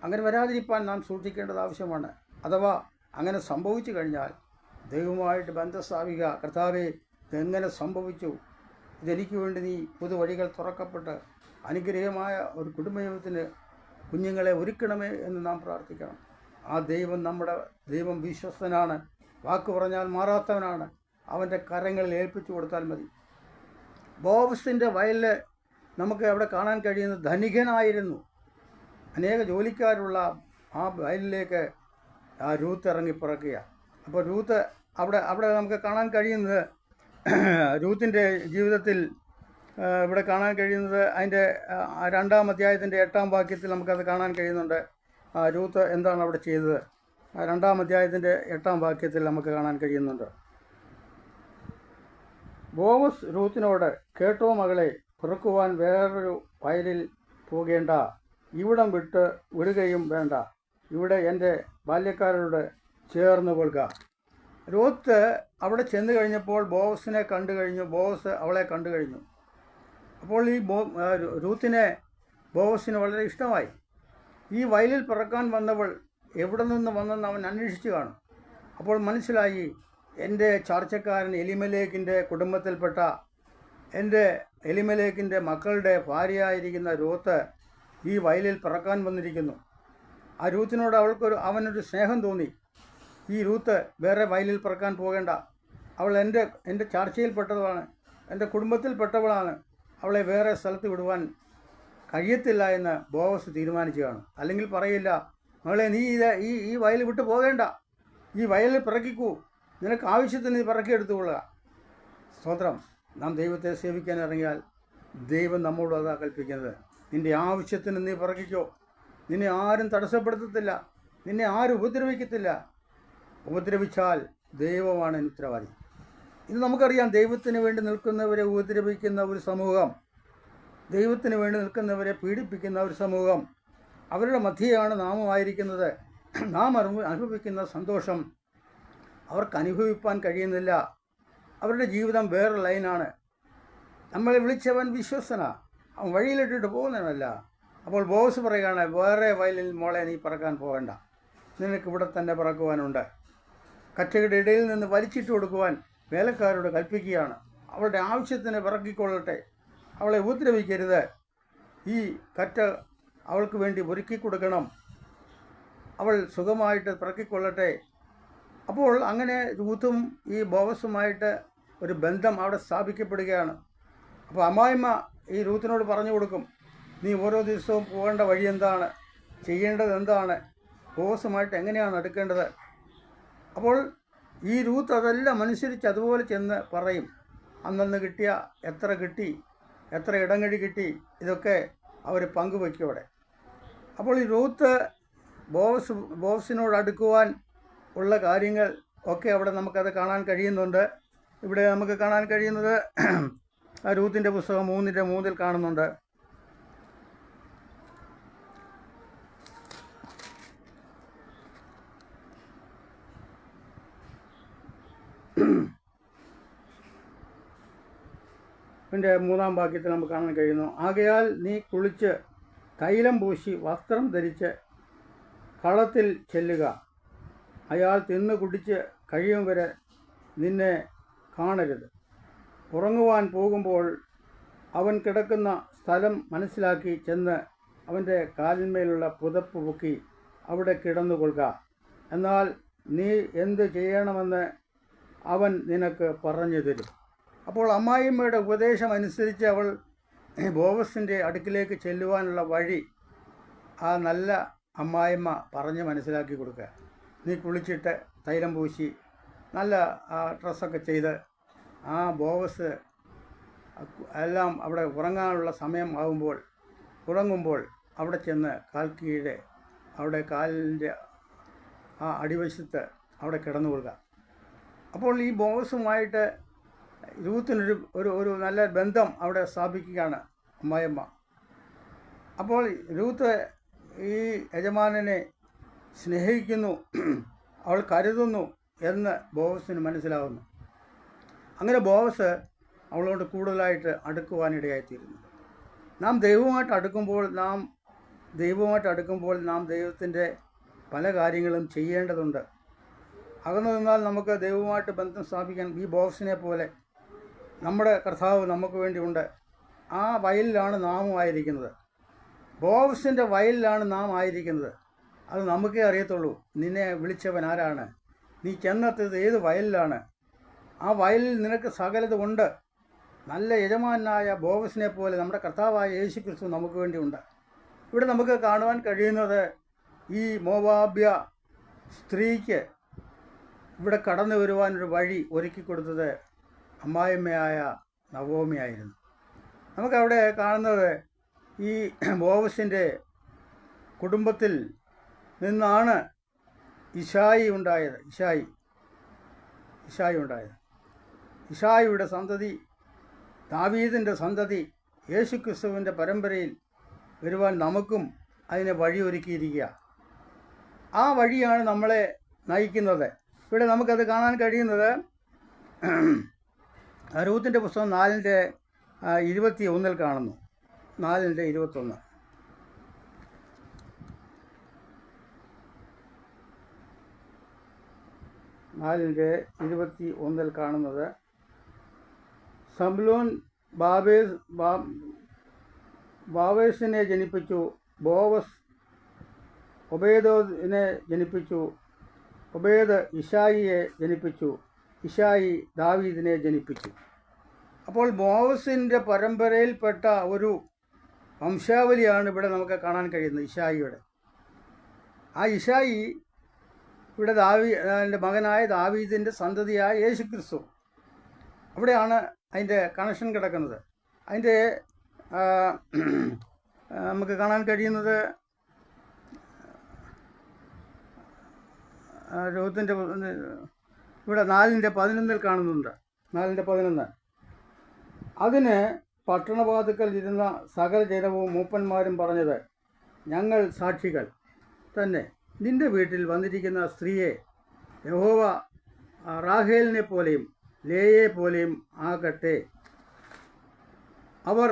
അങ്ങനെ വരാതിരിക്കാൻ നാം സൂക്ഷിക്കേണ്ടത് ആവശ്യമാണ്. അഥവാ അങ്ങനെ സംഭവിച്ചു കഴിഞ്ഞാൽ ദൈവവുമായിട്ട് ബന്ധം സ്ഥാപിക്കുക. കർത്താവേ, ഇതെങ്ങനെ സംഭവിച്ചു? ഇതെനിക്ക് വേണ്ടി നീ പുതുവഴികൾ തുറക്കപ്പെട്ട് അനുഗ്രഹമായ ഒരു കുടുംബജീവിതത്തിന് കുഞ്ഞുങ്ങളെ ഒരുക്കണമേ എന്ന് നാം പ്രാർത്ഥിക്കണം. ആ ദൈവം, നമ്മുടെ ദൈവം വിശ്വസ്തനാണ്, വാക്ക് പറഞ്ഞാൽ മാറാത്തവനാണ്. അവൻ്റെ കരങ്ങളിൽ ഏൽപ്പിച്ചു കൊടുത്താൽ മതി. ബോവസിൻ്റെ വയലിൽ നമുക്ക് അവിടെ കാണാൻ കഴിയുന്നത് ധനികനായിരുന്നു. അനേക ജോലിക്കാരുള്ള ആ വയലിലേക്ക് ആ രൂത്ത് ഇറങ്ങിപ്പിറക്കുക. അപ്പോൾ രൂത്ത് അവിടെ നമുക്ക് കാണാൻ കഴിയുന്നത്, രൂത്തിൻ്റെ ജീവിതത്തിൽ ഇവിടെ കാണാൻ കഴിയുന്നത് അതിൻ്റെ 2-ാം അധ്യായത്തിൻ്റെ 8-ാം വാക്യത്തിൽ നമുക്കത് കാണാൻ കഴിയുന്നുണ്ട്. രൂത്ത് എന്താണ് അവിടെ ചെയ്തത്? 2-ാം അധ്യായത്തിൻ്റെ 8-ാം വാക്യത്തിൽ നമുക്ക് കാണാൻ കഴിയുന്നുണ്ട്. ബോവസ് രൂത്തിനോട്, കേട്ടോ മകളെ, പിറക്കുവാൻ വേറൊരു വയലിൽ പോകേണ്ട, ഇവിടം വിടുകയും വേണ്ട, ഇവിടെ എൻ്റെ ബാല്യക്കാരോട് ചേർന്ന് കൊള്ളുക. രൂത്ത് അവിടെ ചെന്ന് കഴിഞ്ഞപ്പോൾ ബോവസിനെ കണ്ടു കഴിഞ്ഞു, ബോവസ് അവളെ കണ്ടു കഴിഞ്ഞു. അപ്പോൾ ഈ രൂത്തിനെ ബോവസിന് വളരെ ഇഷ്ടമായി. ഈ വയലിൽ പിറക്കാൻ വന്നവൾ എവിടെ നിന്ന് വന്നെന്ന് അവൻ അന്വേഷിച്ചു കാണും. അപ്പോൾ മനസ്സിലായി, എൻ്റെ ചാർച്ചക്കാരൻ എലിമലേക്കിൻ്റെ കുടുംബത്തിൽപ്പെട്ട എൻ്റെ എലിമലേക്കിൻ്റെ മക്കളുടെ ഭാര്യയായിരിക്കുന്ന രൂത്ത് ഈ വയലിൽ പിറക്കാൻ വന്നിരിക്കുന്നു. ആ രൂത്തിനോട് അവനൊരു സ്നേഹം തോന്നി. ഈ രൂത്ത് വേറെ വയലിൽ പിറക്കാൻ പോകേണ്ട, അവൾ എൻ്റെ ചാർച്ചയിൽപ്പെട്ടതാണ്, എൻ്റെ കുടുംബത്തിൽപ്പെട്ടവളാണ്, അവളെ വേറെ സ്ഥലത്ത് വിടുവാൻ കഴിയത്തില്ല എന്ന് ബോവസ് തീരുമാനിച്ചു കാണും. അല്ലെങ്കിൽ പറയില്ല, മകളെ, നീ ഈ വയൽ വിട്ട് പോകേണ്ട, ഈ വയലിൽ പിറക്കിക്കൂ, നിനക്ക് ആവശ്യത്തിന് നീ പിറക്കിയെടുത്തുകൊള്ളുക. സ്തോത്രം. നാം ദൈവത്തെ സേവിക്കാൻ ഇറങ്ങിയാൽ ദൈവം നമ്മോട് അതാ കൽപ്പിക്കുന്നത്. നിൻ്റെ ആവശ്യത്തിന് നീ പിറക്കിക്കോ, നിന്നെ ആരും തടസ്സപ്പെടുത്തത്തില്ല, നിന്നെ ആരും ഉപദ്രവിക്കത്തില്ല. ഉപദ്രവിച്ചാൽ ദൈവമാണ് ഉത്തരവാദി. ഇത് നമുക്കറിയാം. ദൈവത്തിന് വേണ്ടി നിൽക്കുന്നവരെ ഉപദ്രവിക്കുന്ന ഒരു സമൂഹം ദൈവത്തിന് വേണ്ടി നിൽക്കുന്നവരെ പീഡിപ്പിക്കുന്ന ഒരു സമൂഹം. അവരുടെ മധ്യയാണ് നാമുമായിരിക്കുന്നത്. നാം അനുഭവിക്കുന്ന സന്തോഷം അവർക്ക് അനുഭവിപ്പാൻ കഴിയുന്നില്ല. അവരുടെ ജീവിതം വേറെ ലൈനാണ്. നമ്മളെ വിളിച്ചവൻ വിശ്വസ്തനാ, അവൻ വഴിയിലിട്ടിട്ട് പോകുന്നവനല്ല. അപ്പോൾ ബോസ് പറയുകയാണ്, വേറെ വയലിൽ മോളെ നീ പറക്കാൻ പോകണ്ട, നിനക്ക് ഇവിടെ തന്നെ പറക്കുവാനുണ്ട്. കറ്റയുടെ ഇടയിൽ നിന്ന് വലിച്ചിട്ട് കൊടുക്കുവാൻ വേലക്കാരോട് കൽപ്പിക്കുകയാണ്. അവളുടെ ആവശ്യത്തിന് പിറക്കിക്കൊള്ളട്ടെ, അവളെ ഉപദ്രവിക്കരുത്. ഈ കറ്റ അവൾക്ക് വേണ്ടി ഒരുക്കി കൊടുക്കണം, അവൾ സുഖമായിട്ട് പിറക്കിക്കൊള്ളട്ടെ. അപ്പോൾ അങ്ങനെ രൂത്തും ഈ ബോവസുമായിട്ട് ഒരു ബന്ധം അവിടെ സ്ഥാപിക്കപ്പെടുകയാണ്. അപ്പോൾ അമ്മായിമ്മ ഈ രൂത്തിനോട് പറഞ്ഞു കൊടുക്കും, നീ ഓരോ ദിവസവും പോകേണ്ട വഴി എന്താണ്, ചെയ്യേണ്ടത് എന്താണ്, ബോവസുമായിട്ട് എങ്ങനെയാണ് എടുക്കേണ്ടത്. അപ്പോൾ ഈ രൂത്ത് അതെല്ലാം അനുസരിച്ച് അതുപോലെ ചെന്ന് പറയും. അന്നന്ന് കിട്ടിയ എത്ര കിട്ടി, എത്ര ഇടങ്ങഴി കിട്ടി, ഇതൊക്കെ അവർ പങ്കുവയ്ക്കും അവിടെ. അപ്പോൾ ഈ രൂത്ത് ബോവസിനോട് അടുക്കുവാൻ ഉള്ള കാര്യങ്ങൾ ഒക്കെ അവിടെ നമുക്കത് കാണാൻ കഴിയുന്നുണ്ട്. ഇവിടെ നമുക്ക് കാണാൻ കഴിയുന്നത് രൂത്തിൻ്റെ പുസ്തകം 3:3 കാണുന്നുണ്ട്. ഇതിൻ്റെ 3-ാം വാക്യത്തിൽ നമുക്ക് കാണാൻ കഴിയുന്നു, ആകയാൽ നീ കുളിച്ച് തൈലം പൂശി വസ്ത്രം ധരിച്ച് കളത്തിൽ ചെല്ലുക. അയാൾ തിന്ന് കുടിച്ച് കഴിയും വരെ നിന്നെ കാണരുത്. ഉറങ്ങുവാൻ പോകുമ്പോൾ അവൻ കിടക്കുന്ന സ്ഥലം മനസ്സിലാക്കി ചെന്ന് അവൻ്റെ കാലിന്മേലുള്ള പുതപ്പ് പൊക്കി അവിടെ കിടന്നുകൊള്ളുക. എന്നാൽ നീ എന്ത് ചെയ്യണമെന്ന് അവൻ നിനക്ക് പറഞ്ഞു തരും. അപ്പോൾ അമ്മായിമ്മയുടെ ഉപദേശം അനുസരിച്ച് അവൾ ബോവസിൻ്റെ അടുക്കിലേക്ക് ചെല്ലുവാനുള്ള വഴി ആ നല്ല അമ്മായിമ്മ പറഞ്ഞ് മനസ്സിലാക്കി കൊടുക്കുക. നീ കുളിച്ചിട്ട് തൈലം പൂശി നല്ല ഡ്രസ്സൊക്കെ ചെയ്ത് ആ ബോവസ് എല്ലാം അവിടെ ഉറങ്ങാനുള്ള സമയം ആകുമ്പോൾ ഉറങ്ങുമ്പോൾ അവിടെ ചെന്ന് കാൽ കീഴെ അവിടെ കാലിൻ്റെ ആ അടിവശത്ത് അവിടെ കിടന്നുകൊള്ളുക. അപ്പോൾ ഈ ബോവസുമായിട്ട് രൂത്തിനൊരു ഒരു നല്ല ബന്ധം അവിടെ സ്ഥാപിക്കുകയാണ് അമ്മായിയമ്മ. അപ്പോൾ രൂത്ത് ഈ യജമാനനെ സ്നേഹിക്കുന്നു, അവൾ കരുതുന്നു എന്ന് ബോവസിന് മനസ്സിലാവുന്നു. അങ്ങനെ ബോവസ് അവളോട് കൂടുതലായിട്ട് അടുക്കുവാനിടയായിത്തീരുന്നു. നാം ദൈവവുമായിട്ട് അടുക്കുമ്പോൾ നാം ദൈവത്തിൻ്റെ പല കാര്യങ്ങളും ചെയ്യേണ്ടതുണ്ട്. അകന്നു നിന്നാൽ നമുക്ക് ദൈവവുമായിട്ട് ബന്ധം സ്ഥാപിക്കാൻ ഈ ബോവസിനെ പോലെ നമ്മുടെ കർത്താവ് നമുക്ക് വേണ്ടിയുണ്ട്. ആ വയലിലാണ് നാമും ആയിരിക്കുന്നത്. ബോവസിൻ്റെ വയലിലാണ് നാം ആയിരിക്കുന്നത്. അത് നമുക്കേ അറിയത്തുള്ളൂ. നിന്നെ വിളിച്ചവൻ ആരാണ്, നീ ചെന്നെത്തിയത് ഏത് വയലിലാണ്, ആ വയലിൽ നിനക്ക് സകലതും ഉണ്ട്. നല്ല യജമാനായ ബോവസിനെ പോലെ നമ്മുടെ കർത്താവായ യേശുക്രിസ്തു നമുക്ക് വേണ്ടിയുണ്ട്. ഇവിടെ നമുക്ക് കാണുവാൻ കഴിയുന്നത് ഈ മോവാബ്യ സ്ത്രീക്ക് ഇവിടെ കടന്നു വരുവാനൊരു വഴി ഒരുക്കി കൊടുത്തത് അമ്മായിമ്മയായ നവോമിയായിരുന്നു. നമുക്കവിടെ കാണുന്നത് ഈ ബോവസിൻ്റെ കുടുംബത്തിൽ നിന്നാണ് ഇശായി ഉണ്ടായത്. ഇശായിയുടെ സന്തതി, ദാവീദിൻ്റെ സന്തതി യേശുക്രിസ്തുവിൻ്റെ പരമ്പരയിൽ വരുവാൻ നമുക്കും അതിനെ വഴിയൊരുക്കിയിരിക്കുക. ആ വഴിയാണ് നമ്മളെ നയിക്കുന്നത്. ഇവിടെ നമുക്കത് കാണാൻ കഴിയുന്നത് രൂത്തിൻ്റെ പുസ്തകം 4:21 കാണുന്നു. 4:21 4:21 കാണുന്നത്, സബ്ലൂൻ ബാവേസിനെ ജനിപ്പിച്ചു, ബോവസ് ഒബേദിനെ ജനിപ്പിച്ചു, ഒബേദ് ഇശായിയെ ജനിപ്പിച്ചു, ഇശായി ദാവീദിനെ ജനിപ്പിച്ചു. അപ്പോൾ ബോവസിൻ്റെ പരമ്പരയിൽപ്പെട്ട ഒരു വംശാവലിയാണ് ഇവിടെ നമുക്ക് കാണാൻ കഴിയുന്നത് ഇശായിയുടെ. ആ ഇശായി ഇവിടെ എൻ്റെ മകനായ ദാവീദിൻ്റെ സന്തതിയായ യേശുക്രിസ്തു. അവിടെയാണ് അതിൻ്റെ കണക്ഷൻ കിടക്കുന്നത്. അതിൻ്റെ നമുക്ക് കാണാൻ കഴിയുന്നത് രൂത്തിൻ്റെ ഇവിടെ 4:11 കാണുന്നുണ്ട്. 4:11 അതിന് പട്ടണവാതിക്കൽ ഇരുന്ന സകല ജനവും മൂപ്പന്മാരും പറഞ്ഞത്, ഞങ്ങൾ സാക്ഷികൾ തന്നെ. നിന്റെ വീട്ടിൽ വന്നിരിക്കുന്ന സ്ത്രീയെ യഹോവ റാഹേലിനെ പോലെയും ലേയെ പോലെയും ആകട്ടെ. അവർ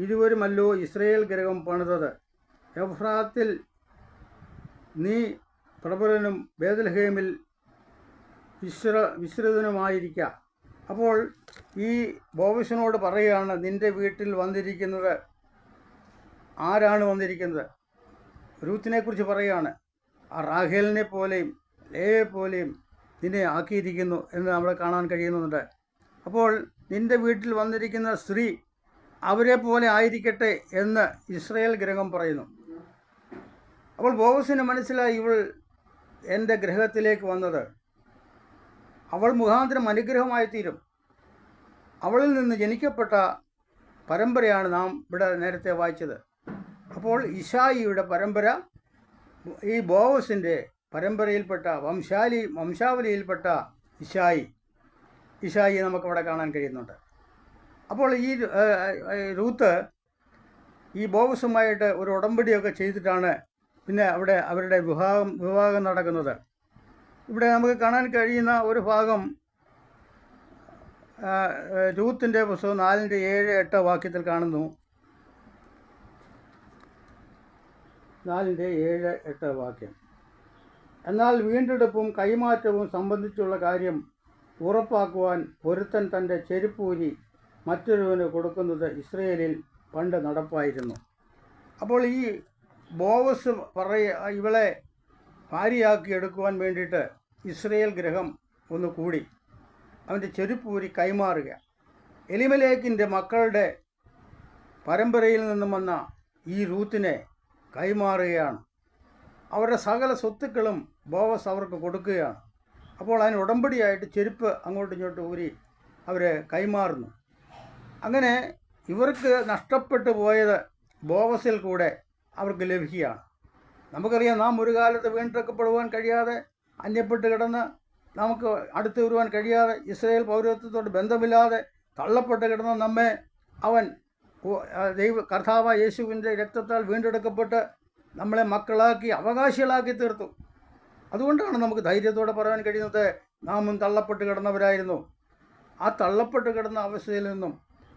ഇരുവരുമല്ലോ ഇസ്രായേൽ ഗൃഹം പണിതത്. എഫ്രാത്തിൽ നീ പ്രബലനും ബേത്ലഹേമിൽ വിശ്രിതനുമായിരിക്ക. അപ്പോൾ ഈ ബോവസിനോട് പറയുകയാണ്, നിൻ്റെ വീട്ടിൽ വന്നിരിക്കുന്നത് ആരാണ് വന്നിരിക്കുന്നത്? രൂത്തിനെക്കുറിച്ച് പറയുകയാണ്. ആ റാഹേലിനെ പോലെയും ലേയെ പോലെയും നിന്നെ ആക്കിയിരിക്കുന്നു എന്ന് നമ്മളെ കാണാൻ കഴിയുന്നുണ്ട്. അപ്പോൾ നിൻ്റെ വീട്ടിൽ വന്നിരിക്കുന്ന സ്ത്രീ അവരെ പോലെ ആയിരിക്കട്ടെ എന്ന് ഇസ്രായേൽ ഗൃഹം പറയുന്നു. അപ്പോൾ ബോവസിന് മനസ്സിലായി, ഇവൾ എൻ്റെ ഗൃഹത്തിലേക്ക് വന്നത് അവൾ മുഖാന്തരം അനുഗ്രഹമായി തീരും. അവളിൽ നിന്ന് ജനിക്കപ്പെട്ട പരമ്പരയാണ് നാം ഇവിടെ നേരത്തെ വായിച്ചത്. അപ്പോൾ ഇശായിയുടെ പരമ്പര ഈ ബോവസിൻ്റെ പരമ്പരയിൽപ്പെട്ട വംശാവലിയിൽപ്പെട്ട ഇശായി നമുക്കവിടെ കാണാൻ കഴിയുന്നുണ്ട്. അപ്പോൾ ഈ രൂത്ത് ഈ ബോവസുമായിട്ട് ഒരു ഉടമ്പടിയൊക്കെ ചെയ്തിട്ടാണ് പിന്നെ അവിടെ അവരുടെ വിവാഹം നടക്കുന്നത്. ഇവിടെ നമുക്ക് കാണാൻ കഴിയുന്ന ഒരു ഭാഗം രൂത്തിൻ്റെ പുസ്തകം 4:7-8 വാക്യത്തിൽ കാണുന്നു. 4:7-8 വാക്യം. എന്നാൽ വീണ്ടെടുപ്പും കൈമാറ്റവും സംബന്ധിച്ചുള്ള കാര്യം ഉറപ്പാക്കുവാൻ ഒരുത്തൻ തൻ്റെ ചെരുപ്പൂരി മറ്റൊരുവന് കൊടുക്കുന്നത് ഇസ്രയേലിൽ പണ്ട് നടപ്പായിരുന്നു. അപ്പോൾ ഈ ബോവസ് ഇവളെ ഭാര്യയാക്കി എടുക്കുവാൻ വേണ്ടിയിട്ട് ഇസ്രയേൽ ഗൃഹം ഒന്ന് കൂടി അവൻ്റെ ചെരുപ്പൂരി കൈമാറുക. എലിമലേക്കിൻ്റെ മക്കളുടെ പരമ്പരയിൽ നിന്നും വന്ന ഈ രൂത്തിനെ കൈമാറുകയാണ്. അവരുടെ സകല സ്വത്തുക്കളും ബോവസ് അവർക്ക് കൊടുക്കുകയാണ്. അപ്പോൾ അതിന് ഉടമ്പടിയായിട്ട് ചെരുപ്പ് അങ്ങോട്ടും ഇങ്ങോട്ടും ഊരി അവർ കൈമാറുന്നു. അങ്ങനെ ഇവർക്ക് നഷ്ടപ്പെട്ടു പോയത് ബോവസിൽ കൂടെ അവർക്ക് ലഭിക്കുകയാണ്. നമുക്കറിയാം, നാം ഒരു കാലത്ത് വീണ്ടെടുക്കപ്പെടുവാൻ കഴിയാതെ അന്യപ്പെട്ട് കിടന്ന് നമുക്ക് അടുത്ത് വരുവാൻ കഴിയാതെ ഇസ്രായേൽ പൗരത്വത്തോട് ബന്ധമില്ലാതെ തള്ളപ്പെട്ട് കിടന്ന നമ്മെ അവൻ കർത്താവായ യേശുവിൻ്റെ രക്തത്താൽ വീണ്ടെടുക്കപ്പെട്ട് നമ്മളെ മക്കളാക്കി അവകാശികളാക്കി തീർത്തു. അതുകൊണ്ടാണ് നമുക്ക് ധൈര്യത്തോടെ പറയാൻ കഴിയുന്നത്, നാമും തള്ളപ്പെട്ട് കിടന്നവരായിരുന്നു. ആ തള്ളപ്പെട്ട് കിടന്ന അവസ്ഥയിൽ നിന്നും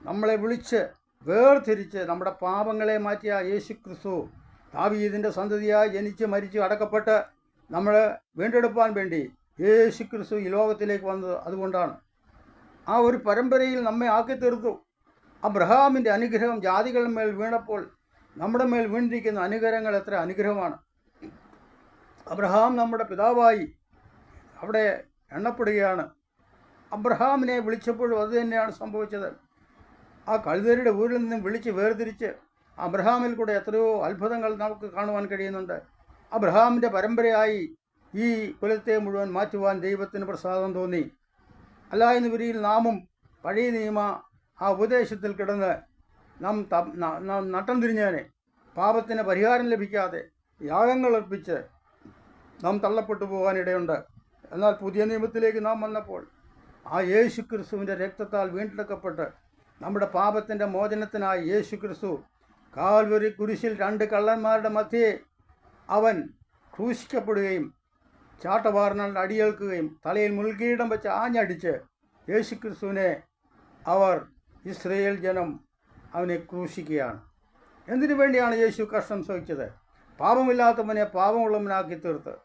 നമ്മളെ വിളിച്ച് വേർതിരിച്ച് നമ്മുടെ പാപങ്ങളെ മാറ്റിയ യേശു ക്രിസ്തു ദാവീദിൻ്റെ സന്തതിയായി ജനിച്ച് മരിച്ച് അടക്കപ്പെട്ട് നമ്മൾ വീണ്ടെടുപ്പാൻ വേണ്ടി യേശു ക്രിസ്തു ഈ ലോകത്തിലേക്ക് വന്നത് അതുകൊണ്ടാണ്. ആ ഒരു പരമ്പരയിൽ നമ്മെ ആക്കി തീർത്തു. അബ്രഹാമിൻ്റെ അനുഗ്രഹം ജാതികളുടെ മേൽ വീണപ്പോൾ നമ്മുടെ മേൽ വീണിരിക്കുന്ന അനുഗ്രഹങ്ങൾ എത്ര അനുഗ്രഹമാണ്. അബ്രഹാം നമ്മുടെ പിതാവായി അവിടെ എണ്ണപ്പെടുകയാണ്. അബ്രഹാമിനെ വിളിച്ചപ്പോഴും അതുതന്നെയാണ് സംഭവിച്ചത്. ആ കഴുതരുടെ ഊരിൽ നിന്നും വിളിച്ച് വേർതിരിച്ച് അബ്രഹാമിൽ കൂടെ എത്രയോ അത്ഭുതങ്ങൾ നമുക്ക് കാണുവാൻ കഴിയുന്നുണ്ട്. അബ്രഹാമിൻ്റെ പരമ്പരയായി ഈ കുലത്തെ മുഴുവൻ മാറ്റുവാൻ ദൈവത്തിന് പ്രസാദം തോന്നി. അല്ലായെന്ന് വരിയിൽ നാമും പഴയ നിയമ ആ ഉപദേശത്തിൽ കിടന്ന് നാം നട്ടം തിരിഞ്ഞേനെ. പാപത്തിന് പരിഹാരം ലഭിക്കാതെ യാഗങ്ങൾ അർപ്പിച്ച് നാം തള്ളപ്പെട്ടു പോകാനിടയുണ്ട്. എന്നാൽ പുതിയ നിയമത്തിലേക്ക് നാം വന്നപ്പോൾ ആ യേശു ക്രിസ്തുവിൻ്റെ രക്തത്താൽ വീണ്ടെടുക്കപ്പെട്ട് നമ്മുടെ പാപത്തിൻ്റെ മോചനത്തിനായി യേശു ക്രിസ്തു കാൽവരി കുരിശിൽ 2 കള്ളന്മാരുടെ മധ്യേ അവൻ ക്രൂശിക്കപ്പെടുകയും ചാട്ടവാറിനാൽ അടിയേൽക്കുകയും തലയിൽ മുൾക്കിരീടം വെച്ച് ആഞ്ഞടിച്ച് യേശു ക്രിസ്തുവിനെ അവർ ഇസ്രയേൽ ജനം അവനെ ക്രൂശിക്കുകയാണ്. എന്തിനു വേണ്ടിയാണ് യേശു കഷ്ടം സഹിച്ചത്? പാപമില്ലാത്തവനെ പാപമുള്ളവനാക്കി തീർത്ത്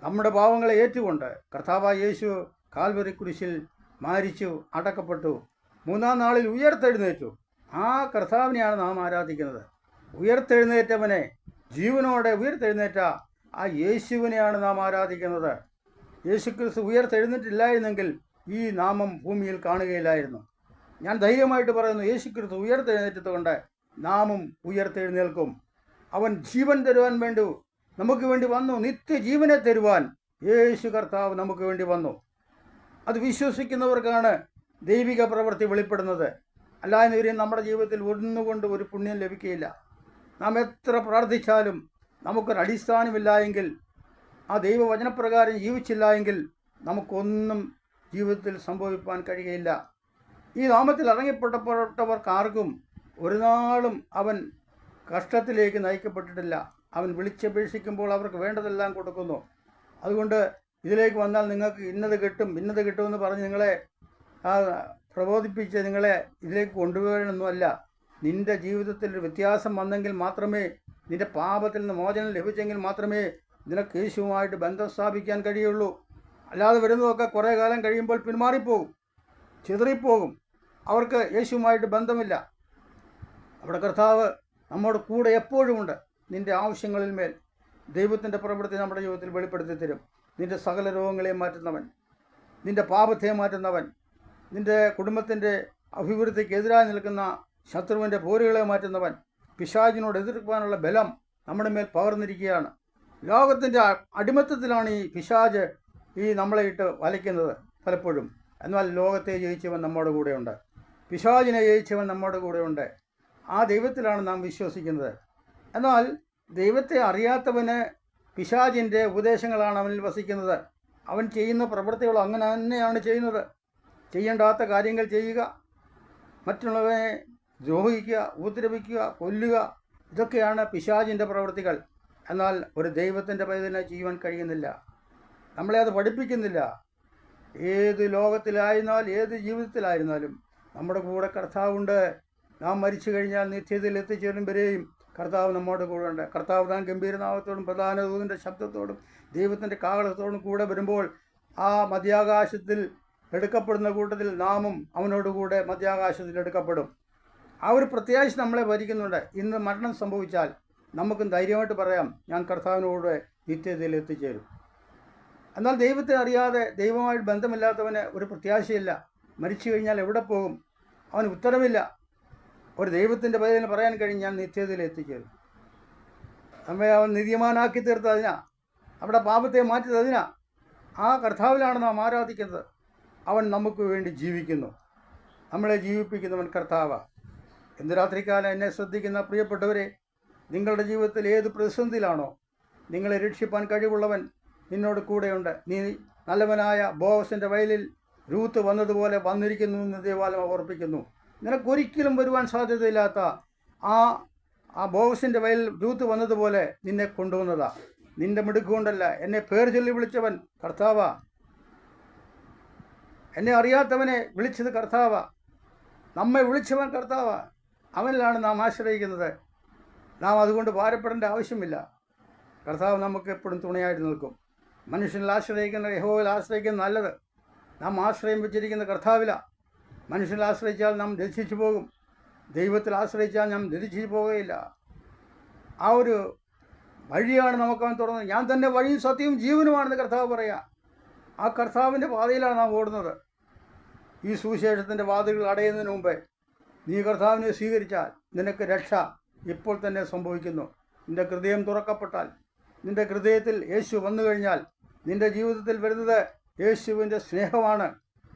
നമ്മുടെ പാവങ്ങളെ ഏറ്റുകൊണ്ട് കർത്താവായ യേശു കാൽവരി കുരിശിൽ മരിച്ചു അടക്കപ്പെട്ടു. 3-ാം നാളിൽ ഉയർത്തെഴുന്നേറ്റു. ആ കർത്താവിനെയാണ് നാം ആരാധിക്കുന്നത്. ഉയർത്തെഴുന്നേറ്റവനെ, ജീവനോടെ ഉയർത്തെഴുന്നേറ്റ ആ യേശുവിനെയാണ് നാം ആരാധിക്കുന്നത്. യേശു ക്രിസ്തു ഉയർത്തെഴുന്നേറ്റില്ലായിരുന്നെങ്കിൽ ഈ നാമം ഭൂമിയിൽ കാണുകയില്ലായിരുന്നു. ഞാൻ ധൈര്യമായിട്ട് പറയുന്നു, യേശു ക്രിസ്തു ഉയർത്തെഴുന്നേറ്റതുകൊണ്ട് നാമും ഉയർത്തെഴുന്നേൽക്കും. അവൻ ജീവൻ തരുവാൻ വേണ്ടി നമുക്ക് വേണ്ടി വന്നു. നിത്യജീവനെ തരുവാൻ യേശു കർത്താവ് നമുക്ക് വേണ്ടി വന്നു. അത് വിശ്വസിക്കുന്നവർക്കാണ് ദൈവിക പ്രവൃത്തി വെളിപ്പെടുന്നത്. അല്ലായെന്നുവരെയും നമ്മുടെ ജീവിതത്തിൽ ഒന്നുകൊണ്ട് ഒരു പുണ്യം ലഭിക്കുകയില്ല. നാം എത്ര പ്രാർത്ഥിച്ചാലും നമുക്കൊരടിസ്ഥാനമില്ല എങ്കിൽ, ആ ദൈവവചനപ്രകാരം ജീവിച്ചില്ല എങ്കിൽ നമുക്കൊന്നും ജീവിതത്തിൽ സംഭവിപ്പാൻ കഴിയുകയില്ല. ഈ നാമത്തിൽ ഇറങ്ങിപ്പെട്ടവർക്കാർക്കും ഒരു നാളും അവൻ കഷ്ടത്തിലേക്ക് നയിക്കപ്പെട്ടിട്ടില്ല. അവൻ വിളിച്ചപേക്ഷിക്കുമ്പോൾ അവർക്ക് വേണ്ടതെല്ലാം കൊടുക്കുന്നു. അതുകൊണ്ട് ഇതിലേക്ക് വന്നാൽ നിങ്ങൾക്ക് ഇന്നത് കിട്ടുമെന്ന് പറഞ്ഞ് നിങ്ങളെ പ്രബോധിപ്പിച്ച് നിങ്ങളെ ഇതിലേക്ക് കൊണ്ടുപോകണമെന്നല്ല. നിൻ്റെ ജീവിതത്തിൽ ഒരു വ്യത്യാസം വന്നെങ്കിൽ മാത്രമേ, നിൻ്റെ പാപത്തിൽ നിന്ന് മോചനം ലഭിച്ചെങ്കിൽ മാത്രമേ നിനക്ക് യേശുവുമായിട്ട് ബന്ധം സ്ഥാപിക്കാൻ കഴിയുള്ളൂ. അല്ലാതെ വരുന്നതൊക്കെ കുറേ കാലം കഴിയുമ്പോൾ പിന്മാറിപ്പോകും, ചിതറിപ്പോകും. അവർക്ക് യേശുവുമായിട്ട് ബന്ധമില്ല. അവിടെ കർത്താവ് നമ്മുടെ കൂടെ എപ്പോഴും ഉണ്ട്. നിൻ്റെ ആവശ്യങ്ങളിൽ മേൽ ദൈവത്തിൻ്റെ പ്രവൃത്തി നമ്മുടെ ജീവിതത്തിൽ വെളിപ്പെടുത്തി തരും. നിൻ്റെ സകല രോഗങ്ങളെയും മാറ്റുന്നവൻ, നിൻ്റെ പാപത്തെ മാറ്റുന്നവൻ, നിൻ്റെ കുടുംബത്തിൻ്റെ അഭിവൃദ്ധിക്ക് എതിരായി നിൽക്കുന്ന ശത്രുവിൻ്റെ പോരുകളെ മാറ്റുന്നവൻ, പിശാചിനോട് എതിർക്കാനുള്ള ബലം നമ്മുടെ മേൽ പകർന്നിരിക്കുകയാണ്. ലോകത്തിൻ്റെ അടിമത്തത്തിലാണ് ഈ പിശാച് നമ്മളെ ഇട്ട് വലയ്ക്കുന്നത് പലപ്പോഴും. എന്നാൽ ലോകത്തെ ജയിച്ചവൻ നമ്മുടെ കൂടെയുണ്ട്, പിശാചിനെ ജയിച്ചവൻ നമ്മുടെ കൂടെയുണ്ട്. ആ ദൈവത്തിലാണ് നാം വിശ്വസിക്കുന്നത്. എന്നാൽ ദൈവത്തെ അറിയാത്തവന് പിശാചിൻ്റെ ഉപദേശങ്ങളാണ് അവനിൽ വസിക്കുന്നത്. അവൻ ചെയ്യുന്ന പ്രവൃത്തികൾ അങ്ങനെ തന്നെയാണ് ചെയ്യുന്നത്. ചെയ്യേണ്ടാത്ത കാര്യങ്ങൾ ചെയ്യുക, മറ്റുള്ളവരെ ദ്രോഹിക്കുക, ഉപദ്രവിക്കുക, കൊല്ലുക, ഇതൊക്കെയാണ് പിശാചിൻ്റെ പ്രവൃത്തികൾ. എന്നാൽ ഒരു ദൈവത്തിൻ്റെ പൈതലിനെ ചെയ്യുവാൻ കഴിയുന്നില്ല. നമ്മളെ അത് പഠിപ്പിക്കുന്നില്ല. ഏത് ലോകത്തിലായിരുന്നാലും ഏത് ജീവിതത്തിലായിരുന്നാലും നമ്മുടെ കൂടെ കർത്താവുണ്ട്. നാം മരിച്ചു കഴിഞ്ഞാൽ നിത്യതയിൽ എത്തിച്ചേരും വരെയും കർത്താവ് നമ്മുടെ കൂടെ ഉണ്ട്. കർത്താവ് താൻ ഗംഭീരനാമത്തോടും പ്രധാന ദൂതൻ്റെ ശബ്ദത്തോടും ദൈവത്തിൻ്റെ കാഹളത്തോടും കൂടെ വരുമ്പോൾ ആ മധ്യാകാശത്തിൽ എടുക്കപ്പെടുന്ന കൂട്ടത്തിൽ നാമും അവനോടുകൂടെ മധ്യാകാശത്തിൽ എടുക്കപ്പെടും. ആ ഒരു പ്രത്യാശ നമ്മളെ ഭരിക്കുന്നുണ്ട്. ഇന്ന് മരണം സംഭവിച്ചാൽ നമുക്കും ധൈര്യമായിട്ട് പറയാം, ഞാൻ കർത്താവിനോട് നിത്യതയിൽ എത്തിച്ചേരും. എന്നാൽ ദൈവത്തെ അറിയാതെ, ദൈവമായിട്ട് ബന്ധമില്ലാത്തവന് ഒരു പ്രത്യാശയില്ല. മരിച്ചു കഴിഞ്ഞാൽ എവിടെ പോകും? അവന് ഉത്തരമില്ല. ഒരു ദൈവത്തിൻ്റെ പൈതലിന് പറയാൻ കഴിഞ്ഞ് ഞാൻ നിത്യതയിൽ എത്തിച്ചേരും. നമ്മെ അവൻ നിത്യമാനാക്കി തീർത്തതിനാ, നമ്മുടെ പാപത്തെ മാറ്റിയതിനാ. ആ കർത്താവിലാണ് നാം ആരാധിക്കുന്നത്. അവൻ നമുക്ക് വേണ്ടി ജീവിക്കുന്നു, നമ്മളെ ജീവിപ്പിക്കുന്നവൻ കർത്താവാണ്. ഇന്ന് രാത്രിക്കാലം എന്നെ ശ്രദ്ധിക്കുന്ന പ്രിയപ്പെട്ടവരെ, നിങ്ങളുടെ ജീവിതത്തിൽ ഏത് പ്രതിസന്ധിയിലാണോ, നിങ്ങളെ രക്ഷിപ്പാൻ കഴിവുള്ളവൻ നിന്നോട് കൂടെയുണ്ട്. നീ നല്ലവനായ ബോവസിൻ്റെ വയലിൽ രൂത്ത് വന്നതുപോലെ വന്നിരിക്കുന്നു എന്ന് ദേവാലയം ഓർപ്പിക്കുന്നു. നിനക്കൊരിക്കലും വരുവാൻ സാധ്യതയില്ലാത്ത ആ ബോവസിൻ്റെ വയലിൽ രൂത്ത് വന്നതുപോലെ നിന്നെ കൊണ്ടുവന്നതാ. നിന്റെ മിടുക്കുകൊണ്ടല്ല, എന്നെ പേർ ചൊല്ലി വിളിച്ചവൻ കർത്താവാ. എന്നെ അറിയാത്തവനെ വിളിച്ചത് കർത്താവാ. നമ്മെ വിളിച്ചവൻ കർത്താവാ. അവനിലാണ് നാം ആശ്രയിക്കുന്നത്. നാം അതുകൊണ്ട് ഭാരപ്പെടേണ്ട ആവശ്യമില്ല. കർത്താവ് നമുക്ക് എപ്പോഴും തുണയായിട്ട് നിൽക്കും. മനുഷ്യനിൽ ആശ്രയിക്കുന്ന യഹോവയിൽ ആശ്രയിക്കുന്നത് നല്ലത്. നാം ആശ്രയം വെച്ചിരിക്കുന്ന കർത്താവിലാണ്. മനുഷ്യനിൽ ആശ്രയിച്ചാൽ നാം രക്ഷിച്ചു പോകും, ദൈവത്തിൽ ആശ്രയിച്ചാൽ നാം രക്ഷിച്ചു പോകുകയില്ല. ആ ഒരു വഴിയാണ് നമുക്ക് അവൻ തുറന്നത്. ഞാൻ തന്നെ വഴിയും സത്യവും ജീവനുമാണെന്ന് കർത്താവ് പറയുക. ആ കർത്താവിൻ്റെ പാതയിലാണ് നാം ഓടുന്നത്. ഈ സുവിശേഷത്തിൻ്റെ വാതിലുകൾ അടയുന്നതിന് മുമ്പേ നീ കർത്താവിനെ സ്വീകരിച്ചാൽ നിനക്ക് രക്ഷ ഇപ്പോൾ തന്നെ സംഭവിക്കുന്നു. നിൻ്റെ ഹൃദയം തുറക്കപ്പെട്ടാൽ, നിൻ്റെ ഹൃദയത്തിൽ യേശു വന്നു കഴിഞ്ഞാൽ നിൻ്റെ ജീവിതത്തിൽ വരുന്നത് യേശുവിൻ്റെ സ്നേഹമാണ്.